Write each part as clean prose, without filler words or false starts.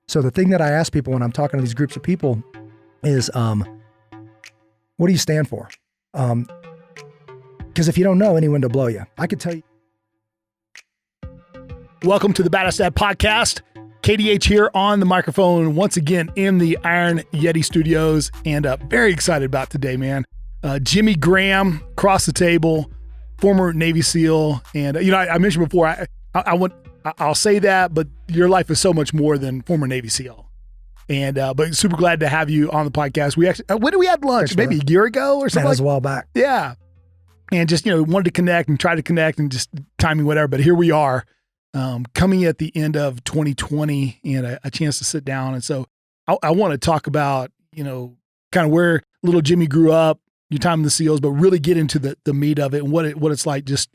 So the thing that I ask people when I'm talking to these groups of people is, what do you stand for? Because if you don't know, anyone to blow you. I could tell you. Welcome to the Badass Dad podcast. KDH here on the microphone once again in the Iron Yeti studios, and very excited about today, man. Jimmy Graham, across the table, former Navy SEAL, and I mentioned before, I'll say that, but your life is so much more than former Navy SEAL. And but super glad to have you on the podcast. We actually, when did we have lunch? Maybe a year ago or something. That was a while back. Yeah, and just wanted to connect and try to connect and just timing whatever. But here we are. Coming at the end of 2020 and a chance to sit down. And so I want to talk about, kind of where little Jimmy grew up, your time in the SEALs, but really get into the meat of it and what it's like just,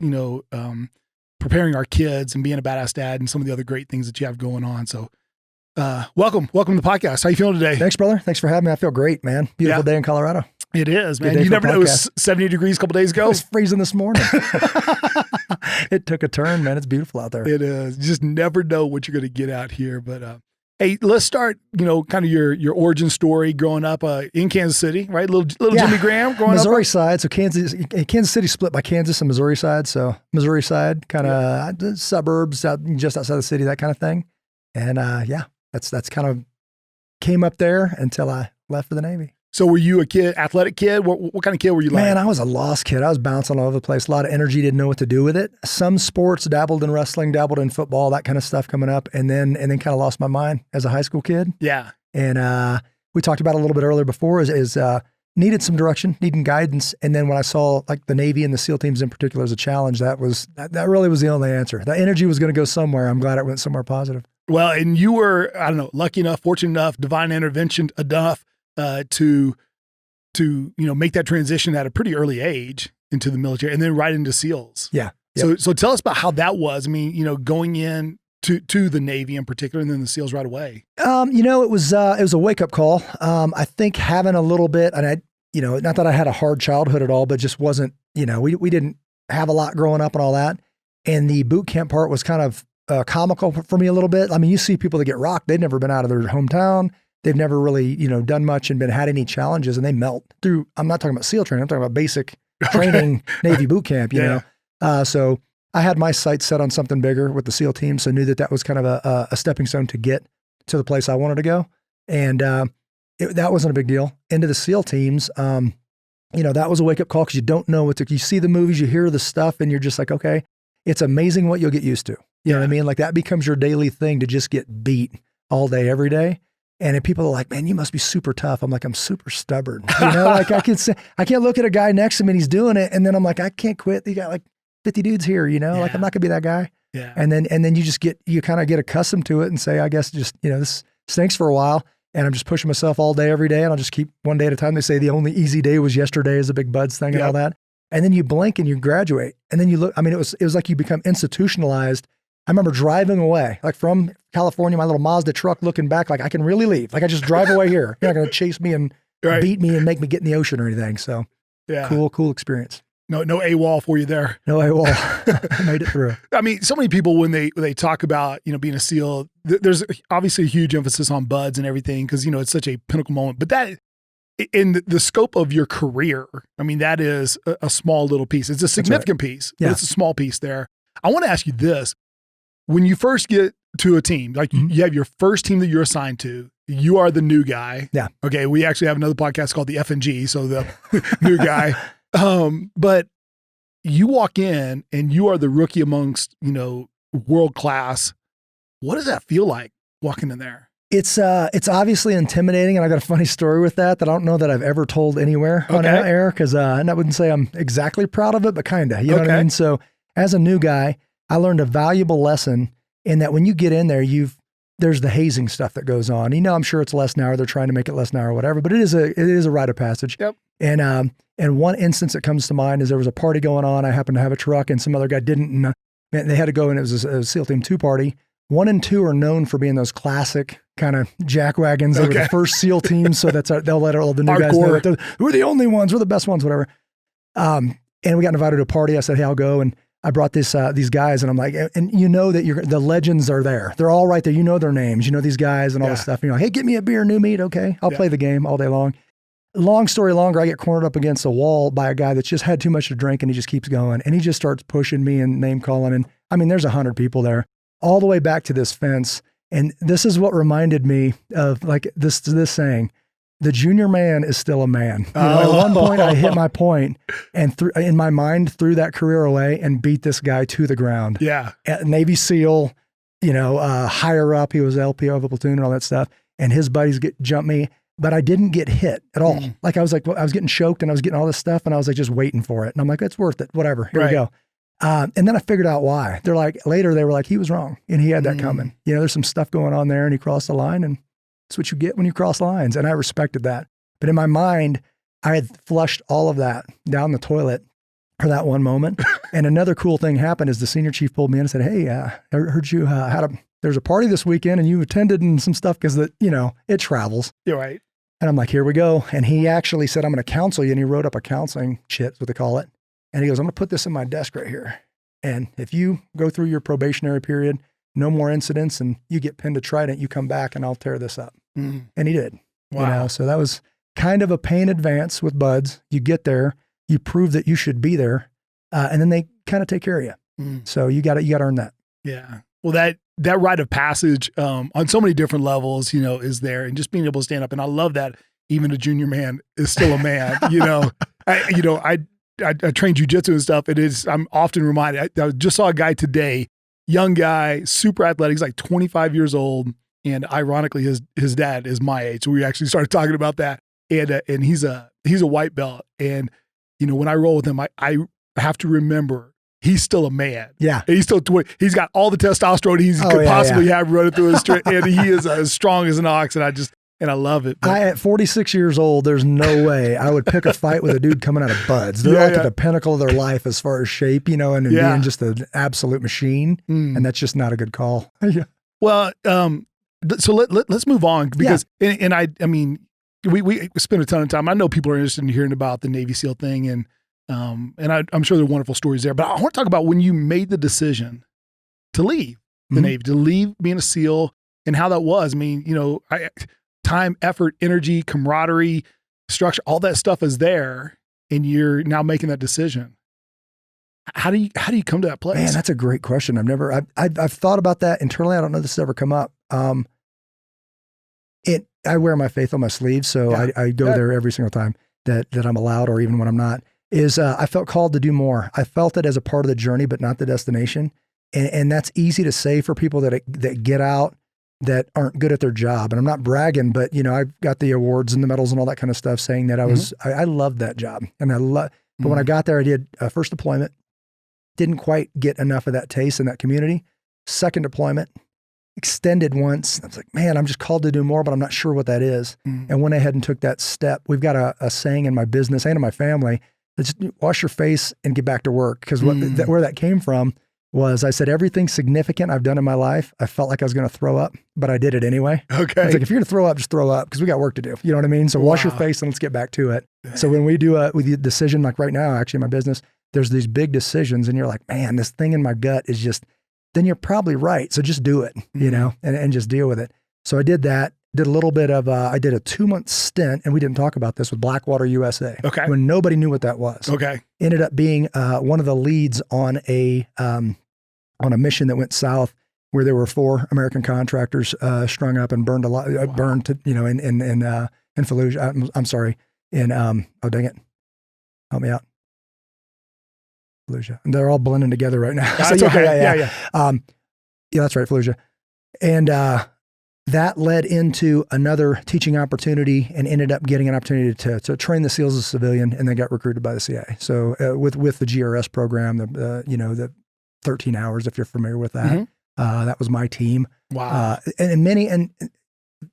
preparing our kids and being a badass dad and some of the other great things that you have going on. So, welcome to the podcast. How you feeling today? Thanks, brother. Thanks for having me. I feel great, man. Beautiful day in Colorado. It is, man. You never know. It was 70 degrees a couple days ago. It was freezing this morning. It took a turn, man. It's beautiful out there. It is. You just never know what you're going to get out here. But hey, let's start, kind of your origin story growing up in Kansas City, right? Little Jimmy Graham growing Missouri up. side. So Kansas City split by Kansas and Missouri side. So Missouri side, kind of suburbs just outside the city, that kind of thing. And that's kind of came up there until I left for the Navy. So were you a kid, athletic kid? What kind of kid were you like? Man, I was a lost kid. I was bouncing all over the place. A lot of energy, didn't know what to do with it. Some sports, dabbled in wrestling, dabbled in football, that kind of stuff coming up. And then kind of lost my mind as a high school kid. Yeah. And we talked about it a little bit earlier before is needed some direction, needing guidance. And then when I saw like the Navy and the SEAL teams in particular as a challenge, that really was the only answer. That energy was going to go somewhere. I'm glad it went somewhere positive. Well, and you were, I don't know, lucky enough, fortunate enough, divine intervention enough to make that transition at a pretty early age into the military and then right into SEALs. Yeah. Yep. So tell us about how that was. I mean, going in to the Navy in particular and then the SEALs right away. It was a wake up call. I think having a little bit, and I, not that I had a hard childhood at all, but just wasn't, we didn't have a lot growing up and all that. And the boot camp part was kind of comical for me a little bit. I mean, you see people that get rocked. They've never been out of their hometown. They've never really, done much and had any challenges, and they melt through. I'm not talking about SEAL training. I'm talking about basic training, Navy boot camp, you know? So I had my sights set on something bigger with the SEAL team. So knew that was kind of a stepping stone to get to the place I wanted to go. And that wasn't a big deal. Into the SEAL teams, that was a wake up call because you don't know you see the movies, you hear the stuff, and you're just like, okay, it's amazing what you'll get used to. You know what I mean? Like that becomes your daily thing to just get beat all day, every day. And people are like, man, you must be super tough. I'm like, I'm super stubborn. Like I can't look at a guy next to me and he's doing it. And then I'm like, I can't quit. You got like 50 dudes here, like I'm not gonna be that guy. Yeah. And then you kind of get accustomed to it and say, I guess just, this stinks for a while. And I'm just pushing myself all day, every day. And I'll just keep one day at a time. They say the only easy day was yesterday is a big buds thing and all that. And then you blink and you graduate. And then you look, it was like you become institutionalized. I remember driving away, like from California, my little Mazda truck, looking back, like I can really leave. Like I just drive away here. You're not going to chase me and beat me and make me get in the ocean or anything. So cool experience. No AWOL for you there. No AWOL. I made it through. I mean, so many people, when they talk about, being a SEAL, there's obviously a huge emphasis on buds and everything because, it's such a pinnacle moment. But that, in the scope of your career, that is a small little piece. It's a significant piece, but it's a small piece there. I want to ask you this. When you first get to a team, like you have your first team that you're assigned to, you are the new guy. Yeah. Okay. We actually have another podcast called the F&G. So the new guy. But you walk in and you are the rookie amongst, world class. What does that feel like walking in there? It's obviously intimidating. And I got a funny story with that I don't know that I've ever told anywhere on air. Cause, and I wouldn't say I'm exactly proud of it, but kinda, you know what I mean? So as a new guy, I learned a valuable lesson in that when you get in there, there's the hazing stuff that goes on. I'm sure it's less now, or they're trying to make it less now or whatever, but it is a rite of passage. Yep. And one instance that comes to mind is there was a party going on. I happened to have a truck and some other guy didn't, and they had to go, and it was a SEAL Team 2 party. 1 and 2 are known for being those classic kind of jack wagons. They were the first SEAL teams. So they'll let all the new guys know that we're the only ones, we're the best ones, whatever. And we got invited to a party. I said, hey, I'll go. And I brought these guys, and I'm like, and you know that the legends are there. They're all right there. You know their names. You know these guys and all this stuff. And you're like, hey, get me a beer, new meat. Okay, I'll play the game all day long. Long story longer, I get cornered up against a wall by a guy that's just had too much to drink, and he just keeps going. And he just starts pushing me and name calling. And I mean, there's 100 people there, all the way back to this fence. And this is what reminded me of like this saying, the junior man is still a man. You know, at one point I hit my point and in my mind threw that career away and beat this guy to the ground. Yeah. Navy SEAL, you know, higher up, he was LPO of a platoon and all that stuff. And his buddies jumped me, but I didn't get hit at all. Like I was getting choked and I was getting all this stuff and I was like just waiting for it. And I'm like, it's worth it. Whatever. Here we go. And then I figured out why. They were like, he was wrong and he had that coming. You know, there's some stuff going on there and he crossed the line, and that's what you get when you cross lines. And I respected that. But in my mind, I had flushed all of that down the toilet for that one moment. And another cool thing happened is the senior chief pulled me in and said, hey, I heard you there's a party this weekend and you attended and some stuff because it travels. You're right. And I'm like, here we go. And he actually said, I'm going to counsel you. And he wrote up a counseling shit, is what they call it. And he goes, I'm going to put this in my desk right here. And if you go through your probationary period, no more incidents, and you get pinned to Trident, you come back and I'll tear this up. And he did. Wow. You know, so that was kind of a pay in advance with buds. You get there, you prove that you should be there, and then they kind of take care of you. So you got to earn that. Yeah. Well, that rite of passage on so many different levels, you know, is there, and just being able to stand up. And I love that even a junior man is still a man. You know, I train jujitsu and stuff. I'm often reminded. I just saw a guy today, young guy, super athletic. He's like 25 years old. And ironically, his dad is my age. So we actually started talking about that. And he's a white belt. And, you know, when I roll with him, I have to remember he's still a man. Yeah. And he's still 20. He's got all the testosterone he could possibly have running through his strength. And he is as strong as an ox. And I love it. But at 46 years old, there's no way I would pick a fight with a dude coming out of buds. They're at the pinnacle of their life as far as shape, you know, and being just an absolute machine. And that's just not a good call. Well, so let's move on because, and I mean, we spend a ton of time. I know people are interested in hearing about the Navy SEAL thing, and I'm sure there are wonderful stories there. But I want to talk about when you made the decision to leave the Navy, to leave being a SEAL, and how that was. I mean, you know, time, effort, energy, camaraderie, structure, all that stuff is there, and you're now making that decision. How do you come to that place? Man, that's a great question. I've thought about that internally. I don't know if this has ever come up. I wear my faith on my sleeve, so I go there every single time that I'm allowed, or even when I'm not. I felt called to do more. I felt it as a part of the journey, but not the destination. And that's easy to say for people that get out that aren't good at their job. And I'm not bragging, but you know, I've got the awards and the medals and all that kind of stuff, saying that I loved that job, and but when I got there, I did first deployment. Didn't quite get enough of that taste in that community. Second deployment, extended once. I was like, man, I'm just called to do more, but I'm not sure what that is. And went ahead and took that step. We've got a saying in my business and in my family, just wash your face and get back to work. Because where that came from was I said, everything significant I've done in my life, I felt like I was going to throw up, but I did it anyway. Okay. It's like, if you're going to throw up, just throw up, because we got work to do. You know what I mean? So wash your face and let's get back to it. So when we do with the decision, like right now, actually in my business, there's these big decisions and you're like, man, this thing in my gut is just, then you're probably right. So just do it, you know, and just deal with it. So I did that, did a little bit of, I did a 2-month stint, and we didn't talk about this, with Blackwater USA. Okay. When nobody knew what that was. Okay. Ended up being one of the leads on a mission that went south, where there were 4 American contractors strung up and burned a lot, burned to, you know, in Fallujah. I'm sorry. Oh, dang it. Help me out. Fallujah. And they're all blending together right now. That's okay. Yeah. Yeah, that's right, Fallujah. And that led into another teaching opportunity, and ended up getting an opportunity to train the SEALs as a civilian, and then got recruited by the CIA. So with the GRS program, the 13 hours, if you're familiar with that, that was my team. Wow. And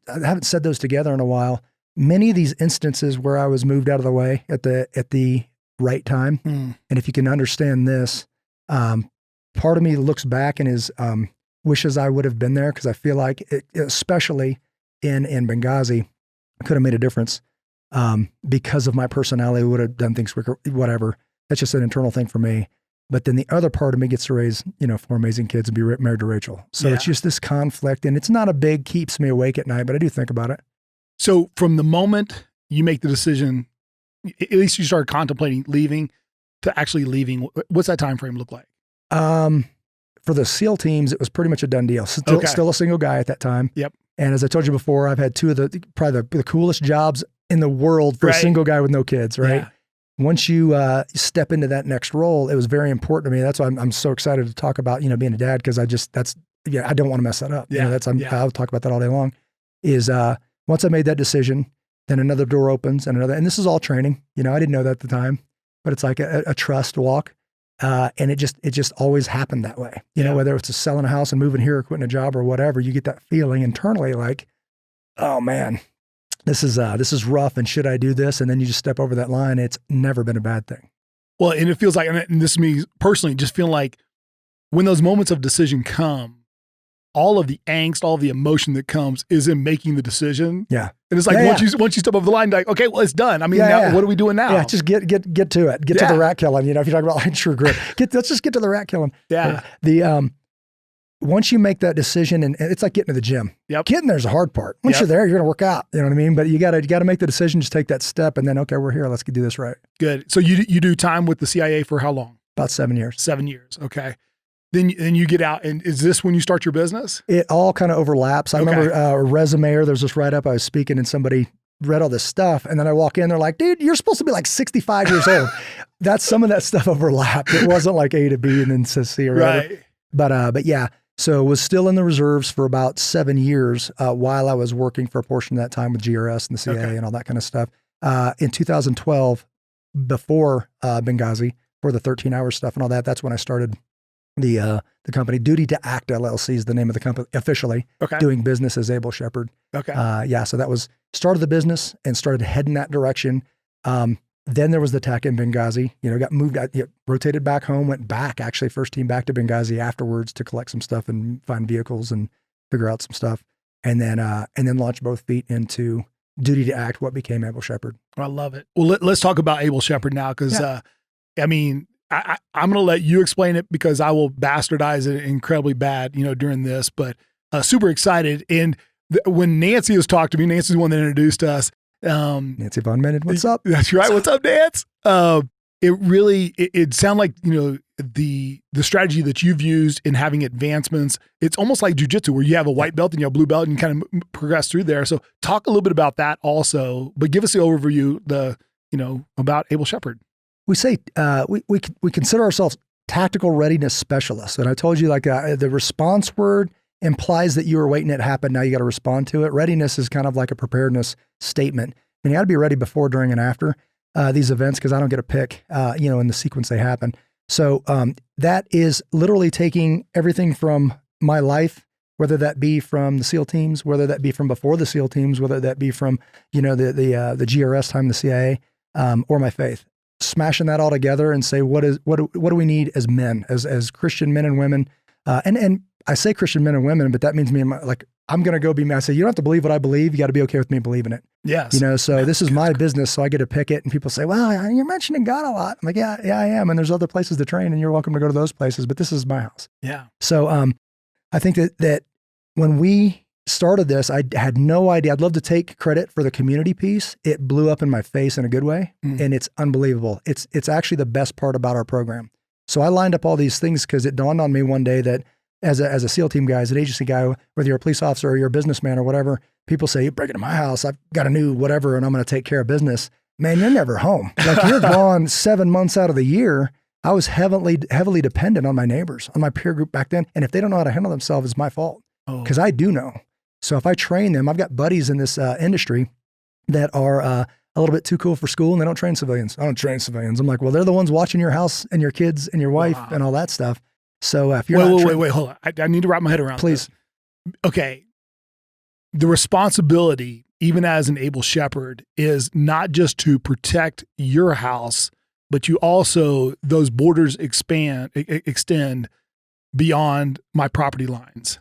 I haven't said those together in a while. Many of these instances where I was moved out of the way at the right time. And if you can understand this, part of me looks back and wishes I would have been there, because I feel like especially in Benghazi, I could have made a difference because of my personality. Would have done things quicker, whatever. That's just an internal thing for me. But then the other part of me gets to raise, 4 amazing kids and be married to Rachel. So it's just this conflict, and it's not a big keeps me awake at night, but I do think about it. So from the moment you make the decision, at least you started contemplating leaving to actually leaving, what's that time frame look like? For the SEAL teams, it was pretty much a done deal. Still a single guy at that time. Yep. And as I told you before, I've had 2 of probably the coolest jobs in the world for a single guy with no kids, right? Yeah. Once you step into that next role, it was very important to me. That's why I'm so excited to talk about, being a dad, because I don't want to mess that up. Yeah. I'll talk about that all day long. Is once I made that decision, then another door opens and another, and this is all training. I didn't know that at the time, but it's like a trust walk. And it just always happened that way. Whether it's selling a house and moving here or quitting a job or whatever, you get that feeling internally like, oh man, this is rough, and should I do this? And then you just step over that line. It's never been a bad thing. Well, and it feels like, and this is me personally, just feeling like when those moments of decision come, all of the angst, all of the emotion that comes is in making the decision. Yeah. And it's like, once you step over the line, like, okay, well, it's done. I mean, now what are we doing now? Yeah, just get to it. Get to the rat killing. If you're talking about true grit, let's just get to the rat killing. Yeah. Once you make that decision, and it's like getting to the gym. Yep. Getting there's the hard part. Once you're there, you're going to work out. You know what I mean? But you got to make the decision, just take that step, and then, okay, we're here. Let's do this right. Good. So you do time with the CIA for how long? About 7 years. 7 years. Okay. Then you get out, and is this when you start your business? It all kind of overlaps. I remember a resume, there's this write-up, I was speaking, and somebody read all this stuff, and then I walk in, they're like, dude, you're supposed to be like 65 years old. Some of that stuff overlapped. It wasn't like A to B and then to C or whatever. Right. But yeah, so was still in the reserves for about 7 years while I was working for a portion of that time with GRS and the CIA and all that kind of stuff. In 2012, before Benghazi, for the 13-hour stuff and all that, that's when I started the company. Duty to Act LLC is the name of the company officially. Doing business as Able Shepherd. So that was started the business and started heading that direction. Then there was the attack in Benghazi. Got moved, rotated back home, went back, actually first team back to Benghazi afterwards to collect some stuff and find vehicles and figure out some stuff. And then launched both feet into Duty to Act, what became Able Shepherd. I love it. Well, let's talk about Able Shepherd now, because I'm going to let you explain it, because I will bastardize it incredibly bad, during this, but super excited. And when Nancy has talked to me, Nancy's the one that introduced us. Nancy Von Menden, what's up? That's right. What's up, Nance? It sounded like, the strategy that you've used in having advancements, it's almost like jujitsu, where you have a white belt and you have a blue belt and you kind of progress through there. So talk a little bit about that also, but give us the overview, about Able Shepherd. We say, we consider ourselves tactical readiness specialists. And I told you, the response word implies that you were waiting it to happen. Now you got to respond to it. Readiness is kind of like a preparedness statement. And you got to be ready before, during, and after these events, because I don't get a pick, in the sequence they happen. So that is literally taking everything from my life, whether that be from the SEAL teams, whether that be from before the SEAL teams, whether that be from, the GRS time, the CIA, or my faith. Smashing that all together and say, what do we need as men, as Christian men and women? And I say Christian men and women, but that means me and I'm going to go be me. I say, you don't have to believe what I believe. You got to be okay with me believing it. Yes. So this is my business. So I get to pick it, and people say, well, you're mentioning God a lot. I'm like, yeah, I am. And there's other places to train, and you're welcome to go to those places, but this is my house. Yeah. So I think that when we started this, I had no idea. I'd love to take credit for the community piece. It blew up in my face in a good way, and it's unbelievable. It's actually the best part about our program. So I lined up all these things because it dawned on me one day that as a SEAL team guy, as an agency guy, whether you're a police officer or you're a businessman or whatever, people say, you break into my house, I've got a new whatever, and I'm going to take care of business. Man, you're never home. You're gone 7 months out of the year. I was heavily dependent on my neighbors, on my peer group back then. And if they don't know how to handle themselves, it's my fault, because I do know. So if I train them, I've got buddies in this industry that are a little bit too cool for school, and they don't train civilians. I don't train civilians. I'm like, well, they're the ones watching your house and your kids and your wife and all that stuff. So if you're wait, hold on. I need to wrap my head around Please. This. Okay. The responsibility, even as an Able Shepherd, is not just to protect your house, but you also, those borders extend beyond my property lines.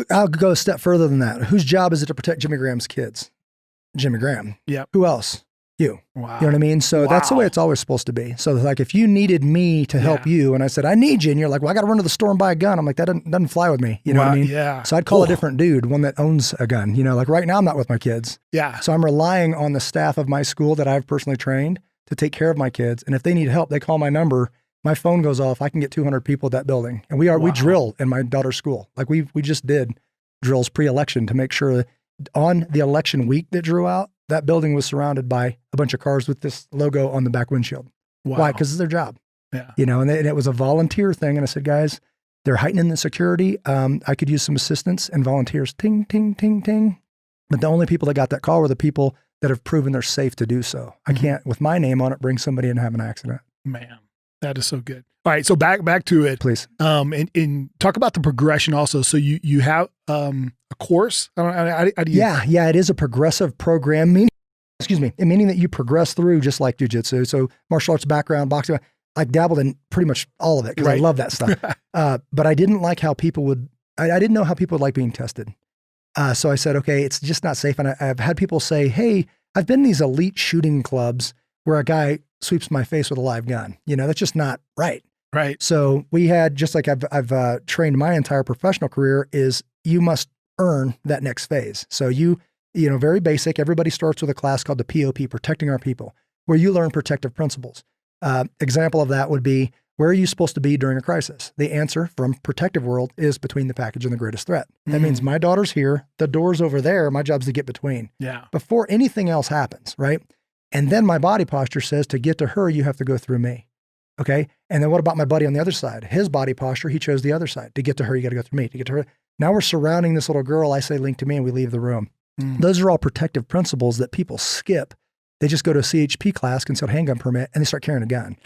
I'll go a step further than that. Whose job is it to protect Jimmy Graham's kids? Jimmy Graham. Yeah. Who else? you. Wow. You know what I mean? So that's the way it's always supposed to be. So like if you needed me to help you and I said, I need you, and you're like, well, I got to run to the store and buy a gun. I'm like, that doesn't fly with me. You know what I mean? Yeah. So I'd call a different dude, one that owns a gun. You know, like right now I'm not with my kids. Yeah. So I'm relying on the staff of my school that I've personally trained to take care of my kids. And if they need help, they call my number. My phone goes off. I can get 200 people at that building. And we drill in my daughter's school. Like we just did drills pre-election to make sure that on the election week that drew out, that building was surrounded by a bunch of cars with this logo on the back windshield. Wow. Why? Because it's their job. Yeah. You know, and it was a volunteer thing. And I said, guys, they're heightening the security. I could use some assistance and volunteers. Ting, ting, ting, ting. But the only people that got that call were the people that have proven they're safe to do so. I can't, with my name on it, bring somebody in and have an accident. Man, that is so good. All right, so back to it, please. And talk about the progression also. So you have a course. How do you? Yeah, it is a progressive program. Meaning that you progress through just like jujitsu. So martial arts background, boxing. I dabbled in pretty much all of it because I love that stuff. But I didn't like how people would. I didn't know how people would like being tested. So I said, okay, it's just not safe. And I've had people say, hey, I've been in these elite shooting clubs where a guy sweeps my face with a live gun. You know, that's just not right. Right. So we had, just like I've trained my entire professional career, is you must earn that next phase. So you know, very basic. Everybody starts with a class called the POP, Protecting Our People, where you learn protective principles. Example of that would be, where are you supposed to be during a crisis? The answer from protective world is between the package and the greatest threat. That means my daughter's here, the door's over there, my job's to get between. Yeah. Before anything else happens, right? And then my body posture says to get to her, you have to go through me. Okay. And then what about my buddy on the other side? His body posture, he chose the other side. To get to her, you got to go through me. To get to her. Now we're surrounding this little girl. I say, link to me, and we leave the room. Those are all protective principles that people skip. They just go to a CHP class, concealed handgun permit, and they start carrying a gun.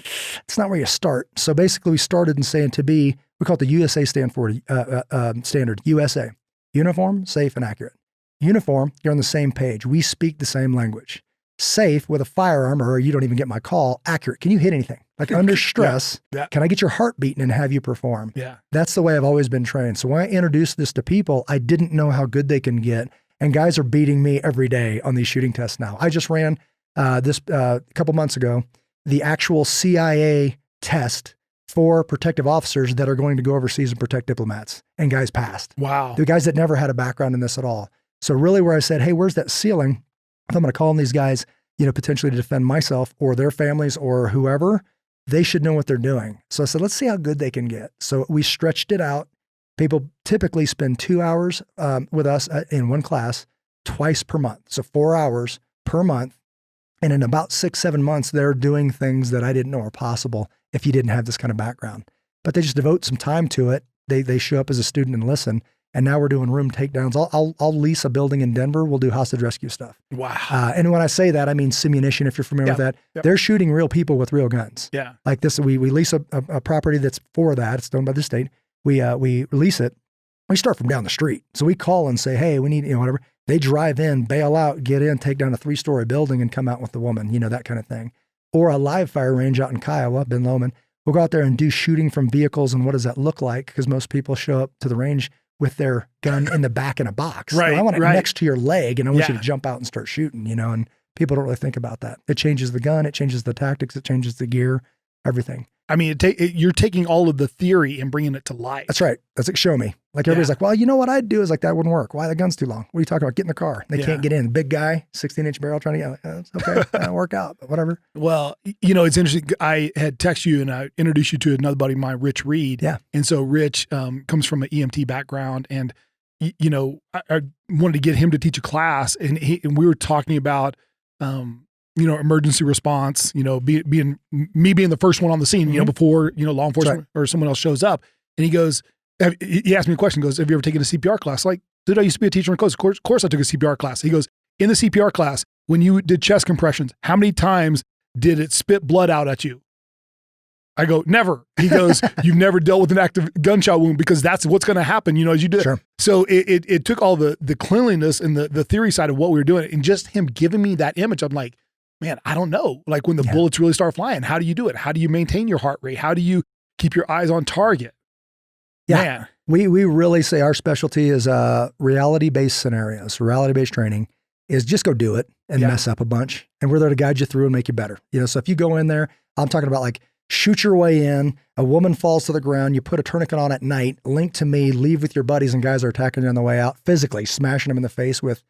It's not where you start. So basically we started in saying we call it the USA standard, USA. Uniform, safe, and accurate. Uniform, you're on the same page. We speak the same language. Safe, with a firearm, or you don't even get my call. Accurate, can you hit anything? Like under stress, can I get your heart beating and have you perform? Yeah. That's the way I've always been trained. So when I introduced this to people, I didn't know how good they can get. And guys are beating me every day on these shooting tests now. I just ran this a couple months ago, the actual CIA test for protective officers that are going to go overseas and protect diplomats. And guys passed. Wow. The guys that never had a background in this at all. So really where I said, hey, where's that ceiling? If I'm going to call on these guys, you know, potentially to defend myself or their families or whoever, they should know what they're doing. So I said, let's see how good they can get. So we stretched it out. People typically spend 2 hours with us in one class twice per month. So 4 hours per month. And in about 6-7 months, they're doing things that I didn't know were possible if you didn't have this kind of background. But they just devote some time to it. They show up as a student and listen. And now we're doing room takedowns. I'll lease a building in Denver. We'll do hostage rescue stuff. Wow. And when I say that, I mean simunition, if you're familiar with that. Yep. They're shooting real people with real guns. Yeah. Like this, we lease a property that's for that. It's owned by the state. We lease it. We start from down the street. So we call and say, hey, we need, you know, whatever. They drive in, bail out, get in, take down a 3-story building and come out with the woman, you know, that kind of thing. Or a live fire range out in Kiowa, Ben Lomond. We'll go out there and do shooting from vehicles. And what does that look like? Because most people show up to the range with their gun in the back in a box. Right. I want it next to your leg and I want you to jump out and start shooting, you know, and people don't really think about that. It changes the gun, it changes the tactics, it changes the gear, everything. I mean, you're taking all of the theory and bringing it to life. That's right. That's like, show me. Like everybody's like, well, you know what I'd do is like, that wouldn't work. Why? The gun's too long. What are you talking about? Get in the car. They can't get in. Big guy, 16-inch barrel trying to get, it's okay. That'll work out, but whatever. Well, you know, it's interesting. I had texted you and I introduced you to another buddy of mine, Rich Reed. Yeah. And so Rich comes from an EMT background and, you know, I wanted to get him to teach a class and we were talking about, you know, emergency response, you know, being the first one on the scene, you know, before, you know, law enforcement or someone else shows up. And he goes, he asked me a question, goes, have you ever taken a CPR class? Like, dude, I used to be a teacher in college. Of course I took a CPR class. He goes, in the CPR class, when you did chest compressions, how many times did it spit blood out at you? I go, never. He goes, you've never dealt with an active gunshot wound because that's what's going to happen, you know, as you do it. Sure. So it took all the cleanliness and the theory side of what we were doing and just him giving me that image. I'm like, man, I don't know. Like when the bullets really start flying, how do you do it? How do you maintain your heart rate? How do you keep your eyes on target? Yeah. Man. We really say our specialty is reality-based scenarios, reality-based training. is just go do it and mess up a bunch. And we're there to guide you through and make you better. So if you go in there, I'm talking about like shoot your way in, a woman falls to the ground, you put a tourniquet on at night, link to me, leave with your buddies and guys are attacking you on the way out, physically smashing them in the face with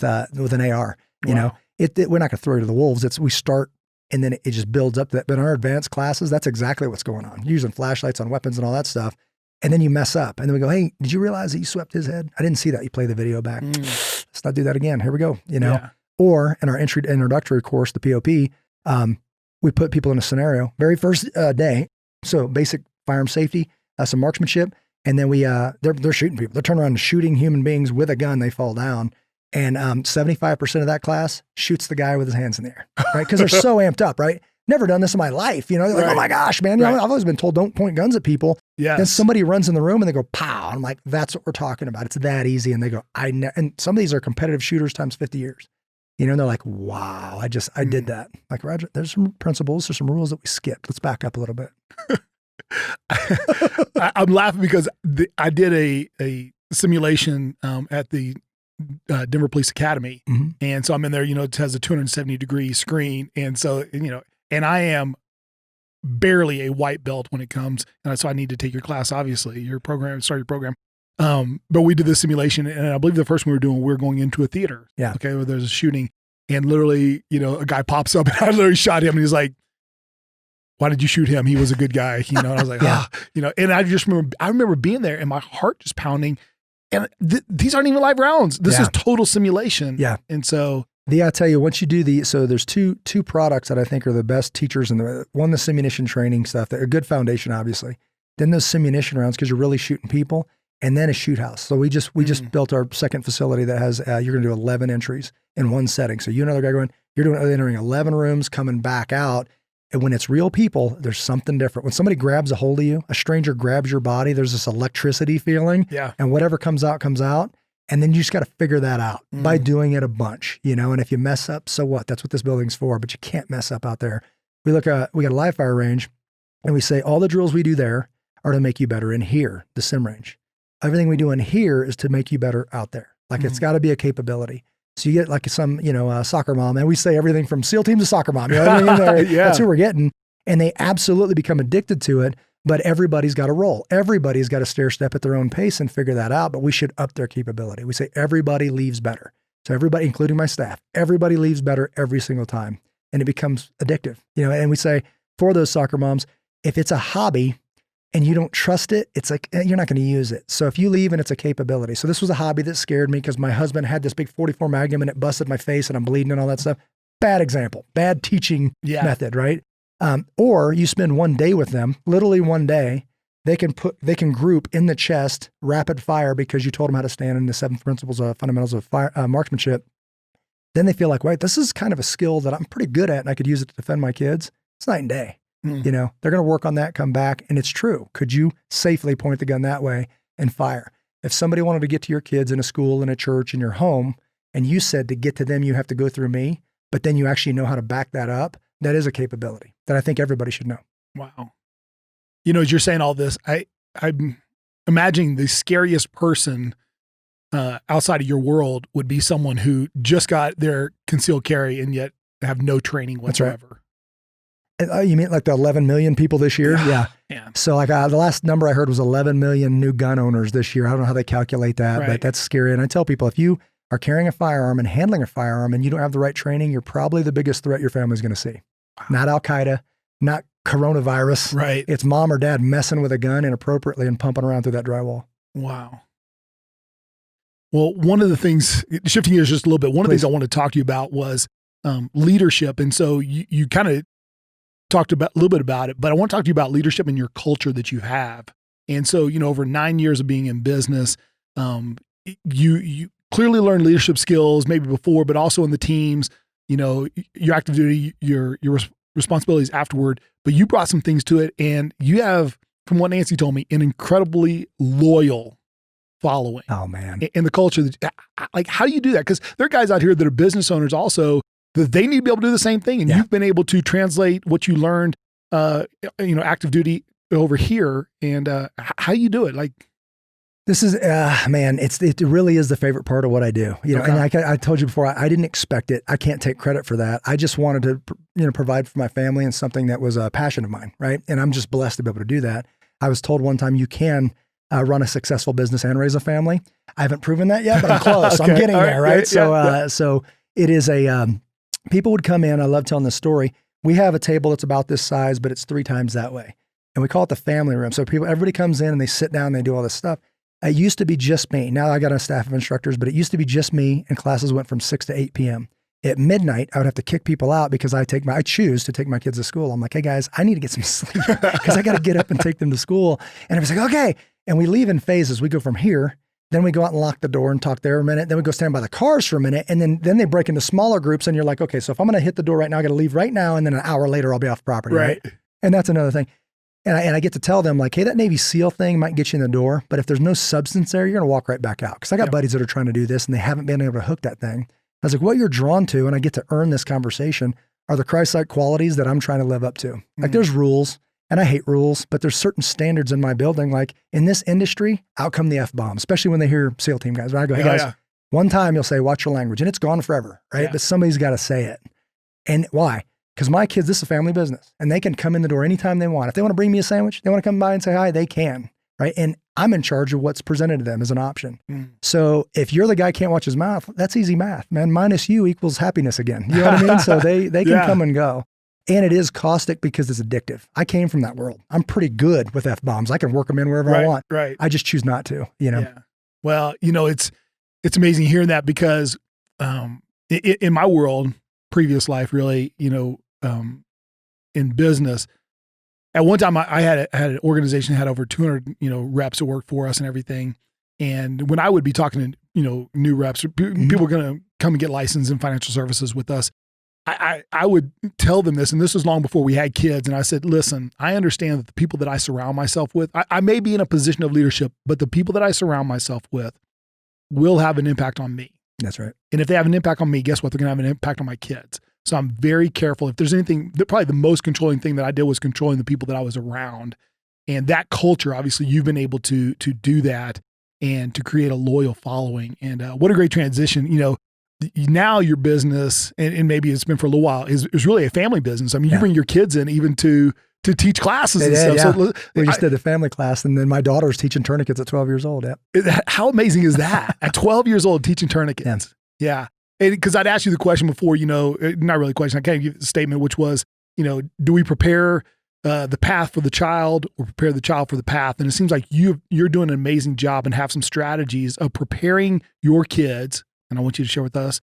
an AR. We're not going to throw you to the wolves. We start and then it just builds up. But in our advanced classes, that's exactly what's going on. You're using flashlights on weapons and all that stuff. And then you mess up. And then we go, hey, did you realize that you swept his head? I didn't see that. You play the video back. Let's not do that again. Here we go. Or in our introductory course, the POP, we put people in a scenario, very first day. So basic firearm safety, some marksmanship. And then they're shooting people. They're turning around and shooting human beings with a gun. They fall down. And 75% of that class shoots the guy with his hands in the air, right? Because they're so amped up, right? Never done this in my life. They're like, oh my gosh, man. I've always been told don't point guns at people. Then somebody runs in the room and they go, pow. I'm like, that's what we're talking about. It's that easy. And they go, and some of these are competitive shooters times 50 years. And they're like, wow, I did that. Like, Roger, there's some principles, there's some rules that we skipped. Let's back up a little bit. I'm laughing because I did a simulation at the Denver Police Academy. And so I'm in there, it has a 270-degree screen. And so, and I am barely a white belt when it comes. So I need to take your class, obviously, start your program. But we did this simulation, and I believe the first one we were going into a theater. Okay, where there's a shooting, and literally, a guy pops up, and I literally shot him, and he's like, "Why did you shoot him? He was a good guy." And I was like, and I remember being there, and my heart just pounding. And these aren't even live rounds. This is total simulation. And so. I tell you, once you do so there's two products that I think are the best teachers in the simunition training stuff, that a good foundation, obviously. Then those simunition rounds, because you're really shooting people, and then a shoot house. So we just built our second facility that has, you're going to do 11 entries in one setting. So you and another guy you're entering 11 rooms, coming back out. And when it's real people, there's something different. When somebody grabs a hold of you, a stranger grabs your body, there's this electricity feeling. And whatever comes out, comes out. And then you just got to figure that out by doing it a bunch, and if you mess up, so what? That's what this building's for, but you can't mess up out there. We got a live fire range, and we say all the drills we do there are to make you better in here, the sim range. Everything we do in here is to make you better out there. Like it's got to be a capability. So you get like some, soccer mom, and we say everything from SEAL team to soccer mom, that's who we're getting. And they absolutely become addicted to it. But everybody's got to roll. Everybody's got to stair step at their own pace and figure that out. But we should up their capability. We say everybody leaves better. So everybody, including my staff, everybody leaves better every single time. And it becomes addictive. And we say for those soccer moms, if it's a hobby and you don't trust it, it's like, you're not going to use it. So if you leave and it's a capability. So this was a hobby that scared me because my husband had this big 44 Magnum and it busted my face and I'm bleeding and all that stuff. Bad example, bad teaching method, right? Or you spend one day with them, literally one day, they can group in the chest, rapid fire, because you told them how to stand in the 7 principles of fundamentals of marksmanship. Then they feel like, wait, this is kind of a skill that I'm pretty good at and I could use it to defend my kids. It's night and day. They're going to work on that, come back. And it's true. Could you safely point the gun that way and fire? If somebody wanted to get to your kids in a school, in a church, in your home, and you said to get to them, you have to go through me, but then you actually know how to back that up, that is a capability that I think everybody should know. Wow. As you're saying all this, I'm imagining the scariest person outside of your world would be someone who just got their concealed carry and yet have no training whatsoever. That's right. You mean like the 11 million people this year? Yeah. So like the last number I heard was 11 million new gun owners this year. I don't know how they calculate that, but that's scary. And I tell people, if you are carrying a firearm and handling a firearm and you don't have the right training, you're probably the biggest threat your family's going to see. Wow. Not Al-Qaeda, not coronavirus. Right. It's mom or dad messing with a gun inappropriately and pumping around through that drywall. Wow. Well, one of the things, shifting gears just a little bit, one of the things I want to talk to you about was leadership. And so you kind of talked about a little bit about it, but I want to talk to you about leadership and your culture that you have. And so, over 9 years of being in business, you clearly learned leadership skills maybe before, but also in the teams, your active duty, your responsibilities afterward, but you brought some things to it. And you have, from what Nancy told me, an incredibly loyal following. Oh man. And the culture, like, how do you do that? Because there are guys out here that are business owners also, that they need to be able to do the same thing. And you've been able to translate what you learned, active duty over here. And how do you do it? Like, This is, man, it really is the favorite part of what I do. You know, Okay. and I told you before, I didn't expect it. I can't take credit for that. I just wanted to, provide for my family and something that was a passion of mine, right? And I'm just blessed to be able to do that. I was told one time you can run a successful business and raise a family. I haven't proven that yet, but I'm close. Okay. I'm getting All there, right. right? Yeah. So it is people would come in. I love telling this story. We have a table that's about this size, but it's 3 times that way. And we call it the family room. So everybody comes in and they sit down and they do all this stuff. It used to be just me. Now I got a staff of instructors, but it used to be just me, and classes went from 6 to 8 p.m. At midnight, I would have to kick people out because I choose to take my kids to school. I'm like, hey guys, I need to get some sleep because I got to get up and take them to school. And everybody's like, okay. And we leave in phases. We go from here, then we go out and lock the door and talk there a minute. Then we go stand by the cars for a minute. And then they break into smaller groups. And you're like, okay, so if I'm going to hit the door right now, I got to leave right now. And then an hour later, I'll be off property. Right. And that's another thing. And I get to tell them like, hey, that Navy SEAL thing might get you in the door, but if there's no substance there, you're going to walk right back out. Because I got buddies that are trying to do this and they haven't been able to hook that thing. I was like, what you're drawn to, and I get to earn this conversation, are the Christ-like qualities that I'm trying to live up to. Like there's rules, and I hate rules, but there's certain standards in my building. Like in this industry, out come the F-bomb, especially when they hear SEAL team guys. When I go, hey guys, one time you'll say, watch your language, and it's gone forever, right? But somebody's got to say it. And why? Because my kids, this is a family business, and they can come in the door anytime they want. If they want to bring me a sandwich, they want to come by and say hi, they can, right? And I'm in charge of what's presented to them as an option. So if you're the guy who can't watch his mouth, that's easy math, man. Minus you equals happiness again. You know what I mean? So they can come and go. And it is caustic because it's addictive. I came from that world. I'm pretty good with F-bombs. I can work them in wherever I want. Right. I just choose not to, you know? Yeah. Well, it's amazing hearing that because in my world, previous life, really, in business, at one time I had an organization that had over 200, reps that worked for us and everything. And when I would be talking to, new reps, people were going to come and get licensed in financial services with us. I would tell them this, and this was long before we had kids. And I said, listen, I understand that the people that I surround myself with, I may be in a position of leadership, but the people that I surround myself with will have an impact on me. That's right. And if they have an impact on me, guess what? They're going to have an impact on my kids. So I'm very careful. If there's anything, probably the most controlling thing that I did was controlling the people that I was around. And that culture, obviously, you've been able to do that and to create a loyal following. And what a great transition. Now your business, and maybe it's been for a little while, is really a family business. I mean, you bring your kids in even to teach classes and stuff. Yeah. So we just did a family class, and then my daughter's teaching tourniquets at 12 years old. Yeah. How amazing is that? At 12 years old, teaching tourniquets. Yeah. Because I'd asked you the question before, not really a question, I kind of give a statement, which was, do we prepare the path for the child or prepare the child for the path? And it seems like you're doing an amazing job and have some strategies of preparing your kids, and I want you to share with us,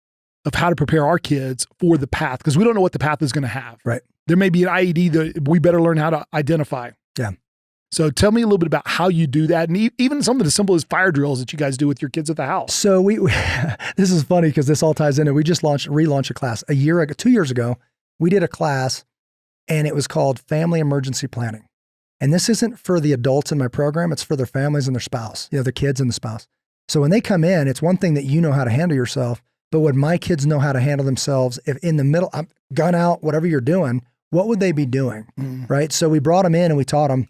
of how to prepare our kids for the path, because we don't know what the path is going to have. Right. There may be an IED that we better learn how to identify. Yeah. So tell me a little bit about how you do that, and even something as simple as fire drills that you guys do with your kids at the house. So we this is funny because this all ties into, we just relaunched a class 2 years ago. We did a class and it was called Family Emergency Planning. And this isn't for the adults in my program. It's for their families and their spouse, their kids and the spouse. So when they come in, it's one thing that you know how to handle yourself, but would my kids know how to handle themselves if in the middle, gun out, whatever you're doing, what would they be doing? Right. So we brought them in and we taught them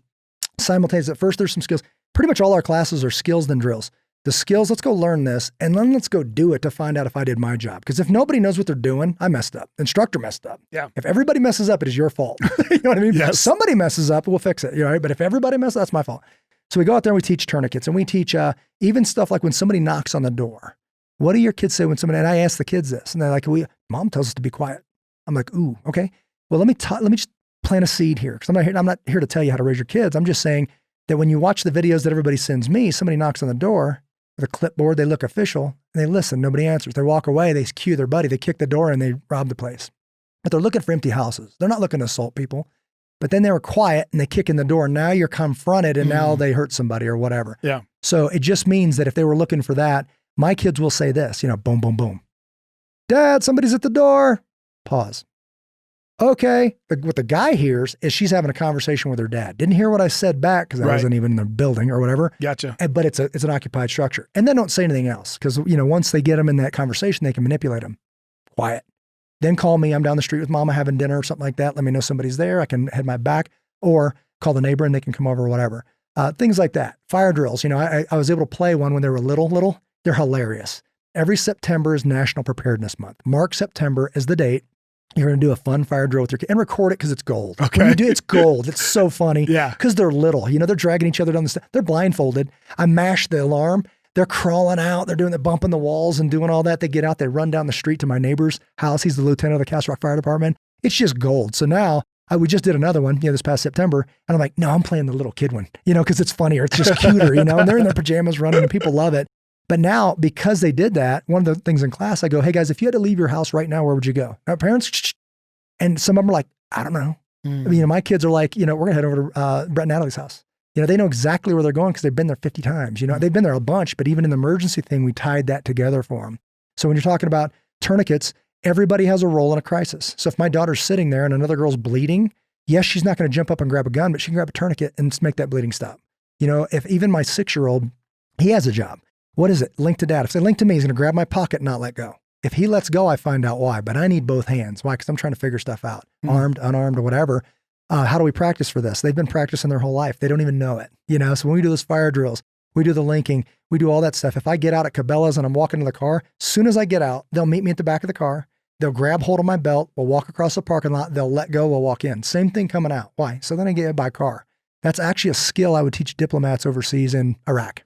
simultaneously. At first, there's some skills. Pretty much all our classes are skills then drills. The skills, let's go learn this, and then let's go do it to find out if I did my job. Because if nobody knows what they're doing, I messed up. The instructor messed up. Yeah. If everybody messes up, it is your fault. You know what I mean? Yes. Somebody messes up, we'll fix it. Right? But if everybody messes up, that's my fault. So we go out there and we teach tourniquets, and we teach even stuff like when somebody knocks on the door. What do your kids say when somebody? And I ask the kids this, and they're like, "Mom tells us to be quiet." I'm like, "Ooh, okay. Well, let me just plant a seed here, because I'm not here to tell you how to raise your kids. I'm just saying that when you watch the videos that everybody sends me, somebody knocks on the door with a clipboard, they look official, and they listen, nobody answers. They walk away, they cue their buddy, they kick the door, and they rob the place. But they're looking for empty houses. They're not looking to assault people. But then they were quiet, and they kick in the door. Now you're confronted, and now they hurt somebody or whatever. Yeah. So it just means that if they were looking for that, my kids will say this, boom, boom, boom. Dad, somebody's at the door. Pause. Okay. What the guy hears is she's having a conversation with her dad. Didn't hear what I said back because I wasn't even in the building or whatever. Gotcha. But it's an occupied structure. And then don't say anything else because, once they get them in that conversation, they can manipulate them. Quiet. Then call me. I'm down the street with mama having dinner or something like that. Let me know somebody's there. I can head my back or call the neighbor and they can come over or whatever. Things like that. Fire drills. I was able to play one when they were little. They're hilarious. Every September is National Preparedness Month. Mark September as the date. You're going to do a fun fire drill with your kid and record it because it's gold. Okay. When you do, it's gold. It's so funny. Yeah. Because they're little. They're dragging each other down the stairs. They're blindfolded. I mash the alarm. They're crawling out. They're doing the bumping the walls and doing all that. They get out. They run down the street to my neighbor's house. He's the lieutenant of the Castle Rock Fire Department. It's just gold. So now we just did another one, this past September. And I'm like, no, I'm playing the little kid one, because it's funnier. It's just cuter, and they're in their pajamas running and people love it. But now, because they did that, one of the things in class, I go, hey guys, if you had to leave your house right now, where would you go? Now, parents, and some of them are like, I don't know. My kids are like, we're going to head over to Brett and Natalie's house. They know exactly where they're going because they've been there 50 times. They've been there a bunch, but even in the emergency thing, we tied that together for them. So when you're talking about tourniquets, everybody has a role in a crisis. So if my daughter's sitting there and another girl's bleeding, yes, she's not going to jump up and grab a gun, but she can grab a tourniquet and make that bleeding stop. If even my 6-year-old, he has a job. What is it? Link to dad. If they link to me, he's going to grab my pocket and not let go. If he lets go, I find out why, but I need both hands. Why? Because I'm trying to figure stuff out, armed, unarmed, or whatever. How do we practice for this? They've been practicing their whole life. They don't even know it. So when we do those fire drills, we do the linking, we do all that stuff. If I get out at Cabela's and I'm walking to the car, as soon as I get out, they'll meet me at the back of the car. They'll grab hold of my belt. We'll walk across the parking lot. They'll let go. We'll walk in. Same thing coming out. Why? So then I get hit by car. That's actually a skill I would teach diplomats overseas in Iraq.